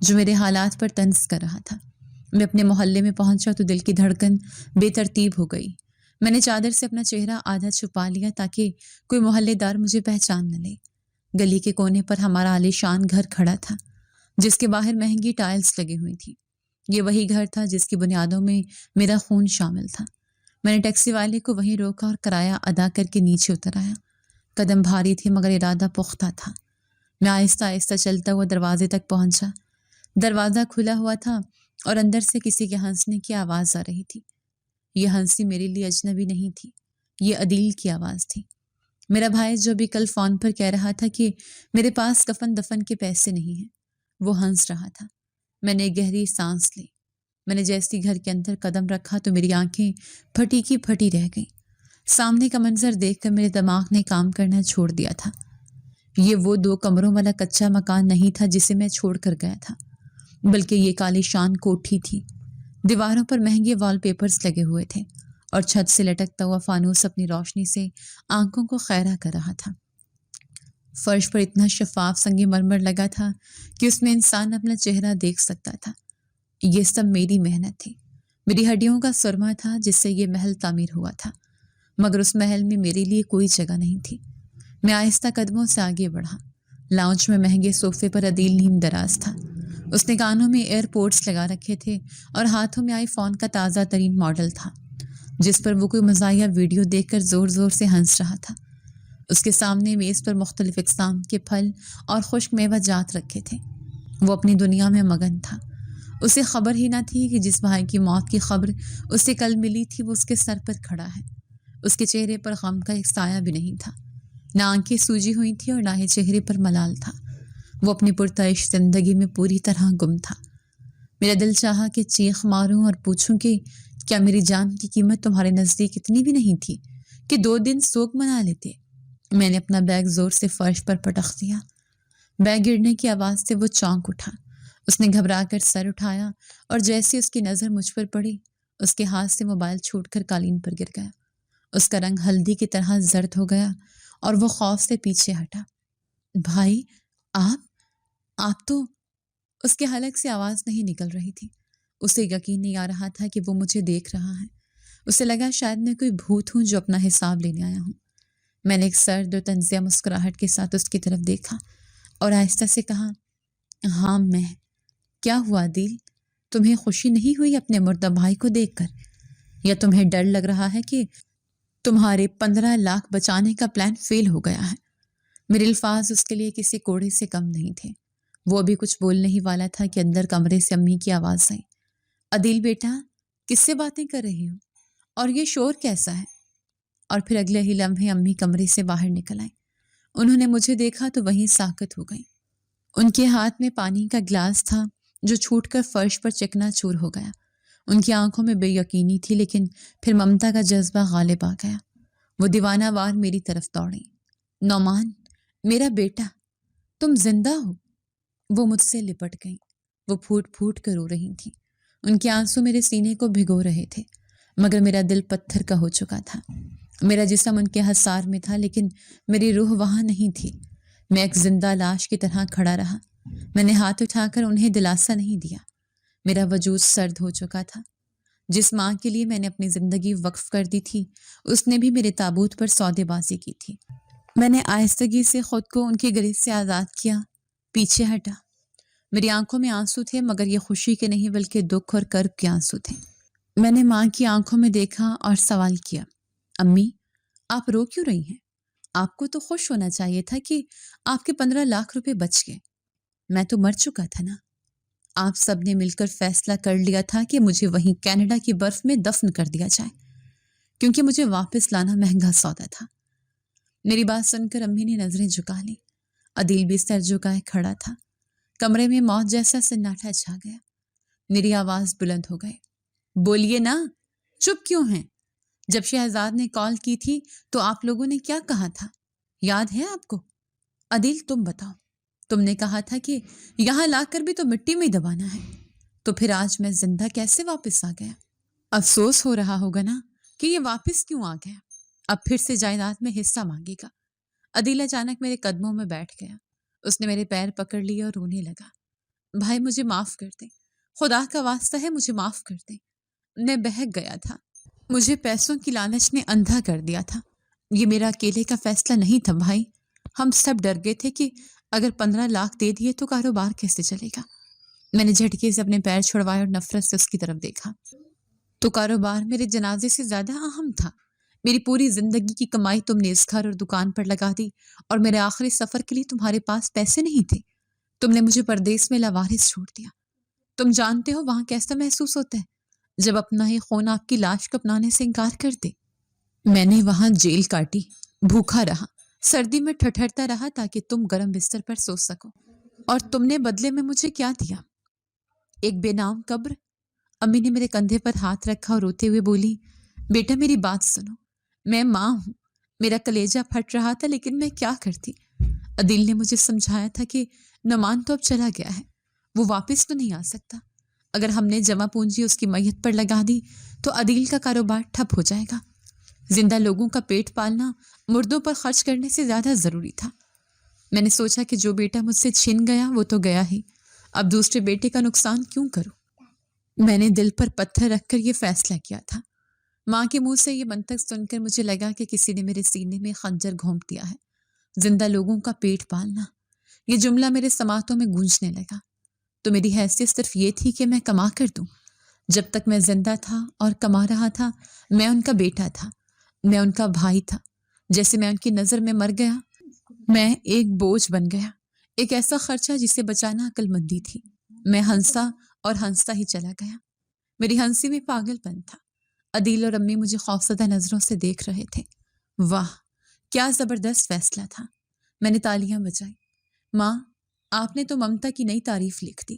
جو میرے حالات پر طنز کر رہا تھا۔ میں اپنے محلے میں پہنچا تو دل کی دھڑکن بے ترتیب ہو گئی۔ میں نے چادر سے اپنا چہرہ آدھا چھپا لیا تاکہ کوئی محلے دار مجھے پہچان نہ لے۔ گلی کے کونے پر ہمارا عالیشان گھر کھڑا تھا جس کے باہر مہنگی ٹائلز لگی ہوئی تھی۔ یہ وہی گھر تھا جس کی بنیادوں میں میرا خون شامل تھا۔ میں نے ٹیکسی والے کو وہیں روکا اور کرایہ ادا کر کے نیچے اتر آیا۔ قدم بھاری تھے مگر ارادہ پختہ تھا۔ میں آہستہ آہستہ چلتا ہوا دروازے تک پہنچا۔ دروازہ کھلا ہوا تھا اور اندر سے کسی کے ہنسنے کی آواز آ رہی تھی۔ یہ ہنسی میرے لیے اجنبی نہیں تھی یہ عدیل کی آواز تھی۔ میرا بھائی جو بھی کل فون پر کہہ رہا تھا کہ میرے پاس کفن دفن کے پیسے نہیں ہیں، وہ ہنس رہا تھا۔ میں نے ایک گہری سانس لی۔ میں نے جیسی گھر کے اندر قدم رکھا تو میری آنکھیں پھٹی کی پھٹی رہ گئیں۔ سامنے کا منظر دیکھ کر میرے دماغ نے کام کرنا چھوڑ دیا تھا۔ یہ وہ 2 کمروں والا کچا مکان نہیں تھا جسے میں چھوڑ کر گیا تھا، بلکہ یہ کالی شان کوٹھی تھی۔ دیواروں پر مہنگے وال پیپرز لگے ہوئے تھے اور چھت سے لٹکتا ہوا فانوس اپنی روشنی سے آنکھوں کو خیرہ کر رہا تھا۔ فرش پر اتنا شفاف سنگ مرمر لگا تھا کہ اس میں انسان اپنا چہرہ دیکھ سکتا تھا۔ یہ سب میری محنت تھی، میری ہڈیوں کا سرما تھا جس سے یہ محل تعمیر ہوا تھا، مگر اس محل میں میرے لیے کوئی جگہ نہیں تھی۔ میں آہستہ قدموں سے آگے بڑھا۔ لاؤنج میں مہنگے صوفے پر عدیل نیم دراز تھا۔ اس نے کانوں میں ایئر پورٹس لگا رکھے تھے اور ہاتھوں میں آئی فون کا تازہ ترین ماڈل تھا جس پر وہ کوئی مزاحیہ ویڈیو دیکھ کر زور زور سے ہنس رہا تھا۔ اس کے سامنے میز پر مختلف اقسام کے پھل اور خشک میوہ جات رکھے تھے۔ وہ اپنی دنیا میں مگن تھا۔ اسے خبر ہی نہ تھی کہ جس بھائی کی موت کی خبر اسے کل ملی تھی وہ اس کے سر پر کھڑا ہے۔ اس کے چہرے پر غم کا ایک سایہ بھی نہیں تھا، نہ آنکھیں سوجی ہوئی تھی اور نہ ہی چہرے پر ملال تھا۔ وہ اپنی پرتعیش زندگی میں پوری طرح گم تھا۔ میرا دل چاہا کہ چیخ ماروں اور پوچھوں کہ کیا میری جان کی قیمت تمہارے نزدیک اتنی بھی نہیں تھی کہ 2 دن سوگ منا لیتے۔ میں نے اپنا بیگ زور سے فرش پر پٹخ دیا۔ بیگ گرنے کی آواز سے وہ چونک اٹھا۔ اس نے گھبرا کر سر اٹھایا اور جیسے اس کی نظر مجھ پر پڑی، اس کے ہاتھ سے موبائل چھوٹ کر قالین پر گر گیا۔ اس کا رنگ ہلدی کی طرح زرد ہو گیا اور وہ خوف سے پیچھے ہٹا۔ بھائی، آپ تو… اس کے حلق سے آواز نہیں نکل رہی تھی۔ اسے یقین نہیں آ رہا تھا کہ وہ مجھے دیکھ رہا ہے۔ اسے لگا شاید میں کوئی بھوت ہوں جو اپنا حساب لینے آیا ہوں۔ میں نے ایک سرد اور طنزیہ مسکراہٹ کے ساتھ اس کی طرف دیکھا اور آہستہ سے کہا، ہاں میں۔ کیا ہوا عدیل؟ تمہیں خوشی نہیں ہوئی اپنے مردہ بھائی کو دیکھ کر؟ یا تمہیں ڈر لگ رہا ہے کہ تمہارے 15 لاکھ بچانے کا پلان فیل ہو گیا ہے؟ میرے الفاظ اس کے لیے کسی کوڑے سے کم نہیں تھے۔ وہ ابھی کچھ بولنے ہی والا تھا کہ اندر کمرے سے امی کی آواز آئی، عدیل بیٹا، کس سے باتیں کر رہی ہو؟ اور یہ شور کیسا ہے؟ اور پھر اگلے ہی لمحے امی کمرے سے باہر نکل آئیں۔ انہوں نے مجھے دیکھا تو وہیں ساکت ہو گئیں۔ ان کے ہاتھ میں پانی کا گلاس تھا جو چھوٹ کر فرش پر چکنا چور ہو گیا۔ ان کی آنکھوں میں بے یقینی تھی، لیکن پھر ممتا کا جذبہ غالب آ گیا۔ وہ دیوانہ وار میری طرف دوڑیں۔ نعمان، میرا بیٹا، تم زندہ ہو؟ وہ مجھ سے لپٹ گئیں۔ وہ پھوٹ پھوٹ کر رو رہی تھیں۔ ان کے آنسو میرے سینے کو بھگو رہے تھے، مگر میرا دل پتھر کا ہو چکا تھا۔ میرا جسم ان کے حصار میں تھا، لیکن میری روح وہاں نہیں تھی۔ میں ایک زندہ لاش کی طرح کھڑا رہا۔ میں نے ہاتھ اٹھا کر انہیں دلاسا نہیں دیا۔ میرا وجود سرد ہو چکا تھا۔ جس ماں کے لیے میں نے اپنی زندگی وقف کر دی تھی، اس نے بھی میرے تابوت پر سودے بازی کی تھی۔ میں نے آہستگی سے خود کو ان کی گریز سے آزاد کیا، پیچھے ہٹا۔ میری آنکھوں میں آنسو تھے، مگر یہ خوشی کے نہیں بلکہ دکھ اور کرب کے آنسو تھے۔ میں نے ماں کی آنکھوں میں دیکھا اور سوال کیا، امی، آپ رو کیوں رہی ہیں؟ آپ کو تو خوش ہونا چاہیے تھا کہ آپ کے 15 لاکھ روپے بچ گئے۔ میں تو مر چکا تھا نا۔ آپ سب نے مل کر فیصلہ کر لیا تھا کہ مجھے وہیں کینیڈا کی برف میں دفن کر دیا جائے، کیونکہ مجھے واپس لانا مہنگا سودا تھا۔ میری بات سن کر امی نے نظریں جھکا لی۔ عدیل بھی سر جھکائے کھڑا تھا۔ کمرے میں موت جیسا سناٹا چھا گیا۔ میری آواز بلند ہو گئی، بولیے نا، چپ کیوں ہیں؟ جب شہزاد نے کال کی تھی تو آپ لوگوں نے کیا کہا تھا، یاد ہے آپ کو؟ عدیل، تم بتاؤ۔ تم نے کہا تھا کہ یہاں لا کر بھی تو مٹی میں دبانا ہے، تو پھر آج میں زندہ کیسے واپس آ گیا؟ افسوس ہو رہا ہوگا نا کہ یہ واپس کیوں آ گیا، اب پھر سے جائیداد میں حصہ مانگے گا۔ عدیل اچانک میرے قدموں میں بیٹھ گیا۔ اس نے میرے پیر پکڑ لیے اور رونے لگا۔ بھائی، مجھے معاف کر دیں، خدا کا واسطہ ہے، مجھے معاف کر دیں۔ میں بہک گیا تھا، مجھے پیسوں کی لالچ نے اندھا کر دیا تھا۔ یہ میرا اکیلے کا فیصلہ نہیں تھا بھائی، ہم سب ڈر گئے تھے کہ اگر 15 لاکھ دے دیے تو کاروبار کیسے چلے گا۔ میں نے جھٹکے سے اپنے پیر چھڑوائے اور نفرت سے اس کی طرف دیکھا۔ تو کاروبار میرے جنازے سے زیادہ اہم تھا۔ میری پوری زندگی کی کمائی تم نے اس گھر اور دکان پر لگا دی، اور میرے آخری سفر کے لیے تمہارے پاس پیسے نہیں تھے۔ تم نے مجھے پردیس میں لاوارث چھوڑ دیا۔ تم جانتے ہو وہاں کیسا محسوس ہوتا ہے جب اپنا ہی خون آپ کی لاش کو اپنانے سے انکار کر دے۔ میں نے وہاں جیل کاٹی، بھوکا رہا، سردی میں ٹھٹھرتا رہا تاکہ تم گرم بستر پر سو سکو، اور تم نے بدلے میں مجھے کیا دیا؟ ایک بے نام قبر۔ امی نے میرے کندھے پر ہاتھ رکھا اور روتے ہوئے بولی، بیٹا میری بات سنو، میں ماں ہوں، میرا کلیجہ پھٹ رہا تھا لیکن میں کیا کرتی؟ عدیل نے مجھے سمجھایا تھا کہ نعمان تو اب چلا گیا ہے، وہ واپس تو نہیں آ سکتا، اگر ہم نے جمع پونجی اس کی میت پر لگا دی تو عدیل کا کاروبار ٹھپ ہو جائے گا، زندہ لوگوں کا پیٹ پالنا مردوں پر خرچ کرنے سے زیادہ ضروری تھا۔ میں نے سوچا کہ جو بیٹا مجھ سے چھن گیا وہ تو گیا ہی، اب دوسرے بیٹے کا نقصان کیوں کروں؟ میں نے دل پر پتھر رکھ کر یہ فیصلہ کیا تھا۔ ماں کے منہ سے یہ منطق سن کر مجھے لگا کہ کسی نے میرے سینے میں خنجر گھونپ دیا ہے۔ زندہ لوگوں کا پیٹ پالنا، یہ جملہ میرے سماعتوں میں گونجنے لگا۔ تو میری حیثیت صرف یہ تھی کہ میں کما کر دوں۔ جب تک میں زندہ تھا اور کما رہا تھا، میں ان کا بیٹا تھا، میں ان کا بھائی تھا۔ جیسے میں ان کی نظر میں مر گیا، میں ایک بوجھ بن گیا، ایک ایسا خرچہ جسے بچانا عقل مندی تھی۔ میں ہنسا اور ہنستا ہی چلا گیا۔ میری ہنسی میں پاگل پن تھا۔ عدیل اور امی مجھے خوفزدہ نظروں سے دیکھ رہے تھے۔ واہ، کیا زبردست فیصلہ تھا! میں نے تالیاں بجائی۔ ماں، آپ نے تو ممتا کی نئی تعریف لکھ دی۔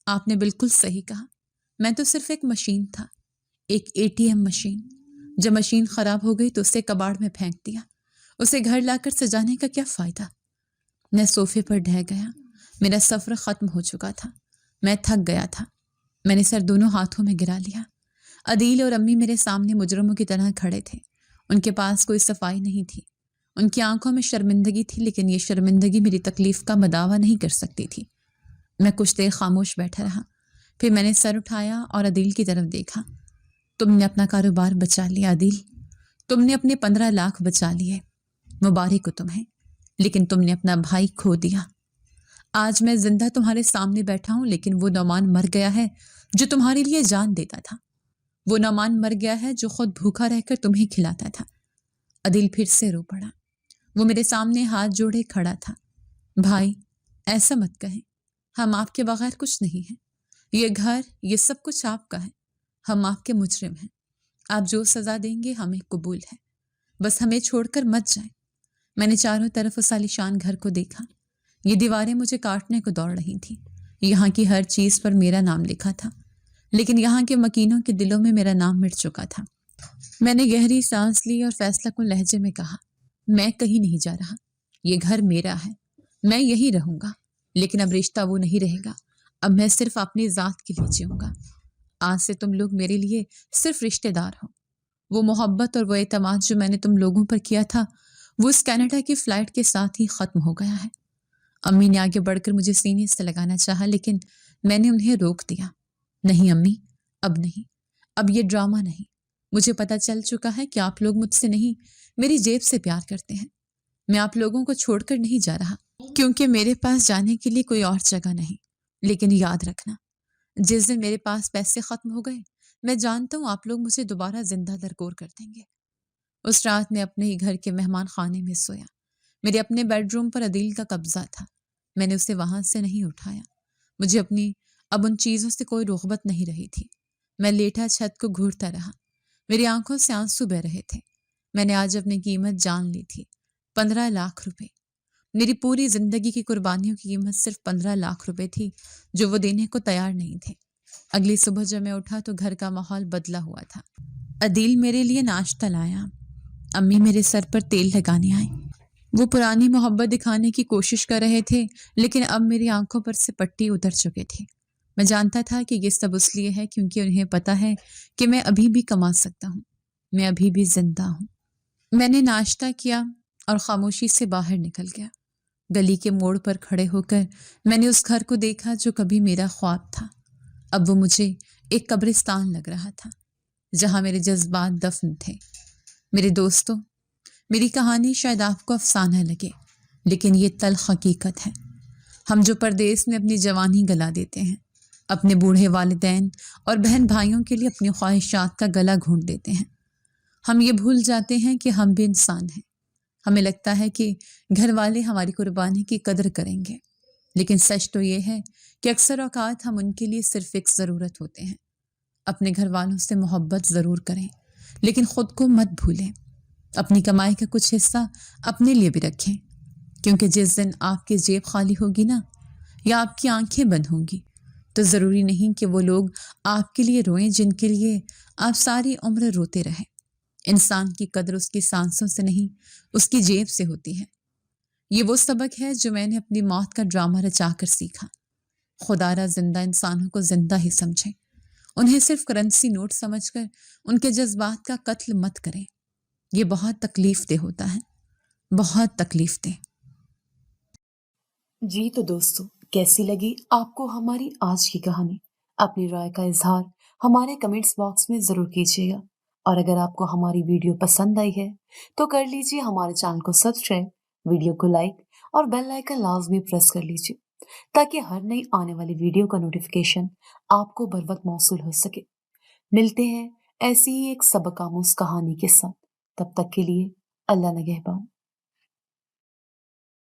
آپ نے بالکل صحیح کہا، میں تو صرف ایک مشین تھا، ایک ATM مشین۔ جب مشین خراب ہو گئی تو اسے کباڑ میں پھینک دیا، اسے گھر لا کر سجانے کا کیا فائدہ؟ میں صوفے پر ڈھہ گیا، میرا سفر ختم ہو چکا تھا، میں تھک گیا تھا۔ میں نے سر دونوں ہاتھوں میں گرا لیا۔ عدیل اور امی میرے سامنے مجرموں کی طرح کھڑے تھے، ان کے پاس کوئی صفائی نہیں تھی، ان کی آنکھوں میں شرمندگی تھی، لیکن یہ شرمندگی میری تکلیف کا مداوع نہیں کر سکتی تھی۔ میں کچھ دیر خاموش بیٹھا رہا، پھر میں نے سر اٹھایا اور عدیل کی طرف دیکھا۔ تم نے اپنا کاروبار بچا لیا عدیل، تم نے اپنے 15 لاکھ بچا لیے، مبارک ہو تمہیں، لیکن تم نے اپنا بھائی کھو دیا۔ آج میں زندہ تمہارے سامنے بیٹھا ہوں، لیکن وہ نعمان مر گیا ہے جو تمہارے لیے جان دیتا تھا، وہ نعمان مر گیا ہے جو خود بھوکا رہ کر تمہیں کھلاتا تھا۔ عدیل پھر سے رو پڑا، وہ میرے سامنے ہاتھ جوڑے کھڑا تھا۔ بھائی، ایسا مت کہیں، ہم آپ کے بغیر کچھ نہیں ہیں، یہ گھر، یہ سب کچھ آپ کا ہے، ہم آپ کے مجرم ہیں، آپ جو سزا دیں گے ہمیں قبول ہے، بس ہمیں چھوڑ کر مت جائیں۔ میں نے چاروں طرف اس عالیشان گھر کو دیکھا، یہ دیواریں مجھے کاٹنے کو دوڑ رہی تھیں، یہاں کی ہر چیز پر میرا نام لکھا تھا، لیکن یہاں کے مکینوں کے دلوں میں میرا نام مٹ چکا تھا۔ میں نے گہری سانس لی اور فیصلہ کن لہجے میں کہا، میں کہیں نہیں جا رہا، یہ گھر میرا ہے، میں یہی رہوں گا، لیکن اب رشتہ وہ نہیں رہے گا، اب میں صرف اپنی ذات کے لیے جیوں گا۔ آج سے تم لوگ میرے لیے صرف رشتہ دار ہو۔ وہ محبت اور وہ اعتماد جو میں نے تم لوگوں پر کیا تھا، وہ اس کینیڈا کی فلائٹ کے ساتھ ہی ختم ہو گیا ہے۔ امی نے آگے بڑھ کر مجھے سینے سے لگانا چاہا، لیکن میں نے انہیں روک دیا۔ نہیں امی، اب نہیں، اب یہ ڈرامہ نہیں، مجھے پتہ چل چکا ہے کہ آپ لوگ مجھ سے نہیں، میری جیب سے پیار کرتے ہیں۔ میں آپ لوگوں کو چھوڑ کر نہیں جا رہا، کیونکہ میرے پاس جانے کے لیے کوئی اور جگہ نہیں، لیکن یاد رکھنا، جس دن میرے پاس پیسے ختم ہو گئے، میں جانتا ہوں آپ لوگ مجھے دوبارہ زندہ درگور کر دیں گے۔ اس رات میں اپنے ہی گھر کے مہمان خانے میں سویا۔ میرے اپنے بیڈ روم پر عدیل کا قبضہ تھا، میں نے اسے وہاں سے نہیں اٹھایا۔ مجھے اپنی اب ان چیزوں سے کوئی رغبت نہیں رہی تھی۔ میں لیٹا چھت کو گھورتا رہا، میری آنکھوں سے آنسو بہ رہے تھے۔ میں نے آج اپنی قیمت جان لی تھی، 15 لاکھ روپے۔ میری پوری زندگی کی قربانیوں کی قیمت صرف 15 لاکھ روپے تھی، جو وہ دینے کو تیار نہیں تھے۔ اگلی صبح جب میں اٹھا تو گھر کا ماحول بدلا ہوا تھا۔ عدیل میرے لیے ناشتہ لایا، امی میرے سر پر تیل لگانے آئی۔ وہ پرانی محبت دکھانے کی کوشش کر رہے تھے، لیکن اب میری آنکھوں پر سے پٹی اتر چکے تھے۔ میں جانتا تھا کہ یہ سب اس لیے ہے کیونکہ انہیں پتا ہے کہ میں ابھی بھی کما سکتا ہوں، میں ابھی بھی زندہ ہوں۔ میں نے ناشتہ کیا اور خاموشی سے باہر نکل گیا۔ گلی کے موڑ پر کھڑے ہو کر میں نے اس گھر کو دیکھا جو کبھی میرا خواب تھا، اب وہ مجھے ایک قبرستان لگ رہا تھا، جہاں میرے جذبات دفن تھے۔ میرے دوستوں، میری کہانی شاید آپ کو افسانہ لگے، لیکن یہ تلخ حقیقت ہے۔ ہم جو پردیس میں اپنی جوانی گلا دیتے ہیں، اپنے بوڑھے والدین اور بہن بھائیوں کے لیے اپنی خواہشات کا گلا گھونٹ دیتے ہیں، ہم یہ بھول جاتے ہیں کہ ہم بھی انسان ہیں۔ ہمیں لگتا ہے کہ گھر والے ہماری قربانی کی قدر کریں گے، لیکن سچ تو یہ ہے کہ اکثر اوقات ہم ان کے لیے صرف ایک ضرورت ہوتے ہیں۔ اپنے گھر والوں سے محبت ضرور کریں، لیکن خود کو مت بھولیں۔ اپنی کمائی کا کچھ حصہ اپنے لیے بھی رکھیں، کیونکہ جس دن آپ کی جیب خالی ہوگی نا، یا آپ کی آنکھیں بند ہوں گی، تو ضروری نہیں کہ وہ لوگ آپ کے لیے روئیں جن کے لیے آپ ساری عمر روتے رہیں۔ انسان کی قدر اس کی سانسوں سے نہیں، اس کی جیب سے ہوتی ہے۔ یہ وہ سبق ہے جو میں نے اپنی موت کا ڈرامہ رچا کر سیکھا۔ خدا را زندہ انسانوں کو زندہ ہی سمجھیں، انہیں صرف کرنسی نوٹ سمجھ کر ان کے جذبات کا قتل مت کریں۔ یہ بہت تکلیف دہ ہوتا ہے، بہت تکلیف دہ۔ جی تو دوستو، کیسی لگی آپ کو ہماری آج کی کہانی؟ اپنی رائے کا اظہار ہمارے کمنٹس باکس میں ضرور کیجیے گا، اور اگر آپ کو ہماری ویڈیو پسند آئی ہے تو کر لیجیے ہمارے چینل کو سبسکرائب، ویڈیو کو لائک اور بیل آئیکن لازمی پریس کر لیجیے تاکہ ہر نئی آنے والی ویڈیو کا نوٹیفیکیشن آپ کو بر وقت موصول ہو سکے۔ ملتے ہیں ایسی ہی ایک سبق آموز کہانی کے ساتھ، تب تک کے لیے اللہ نگہبان۔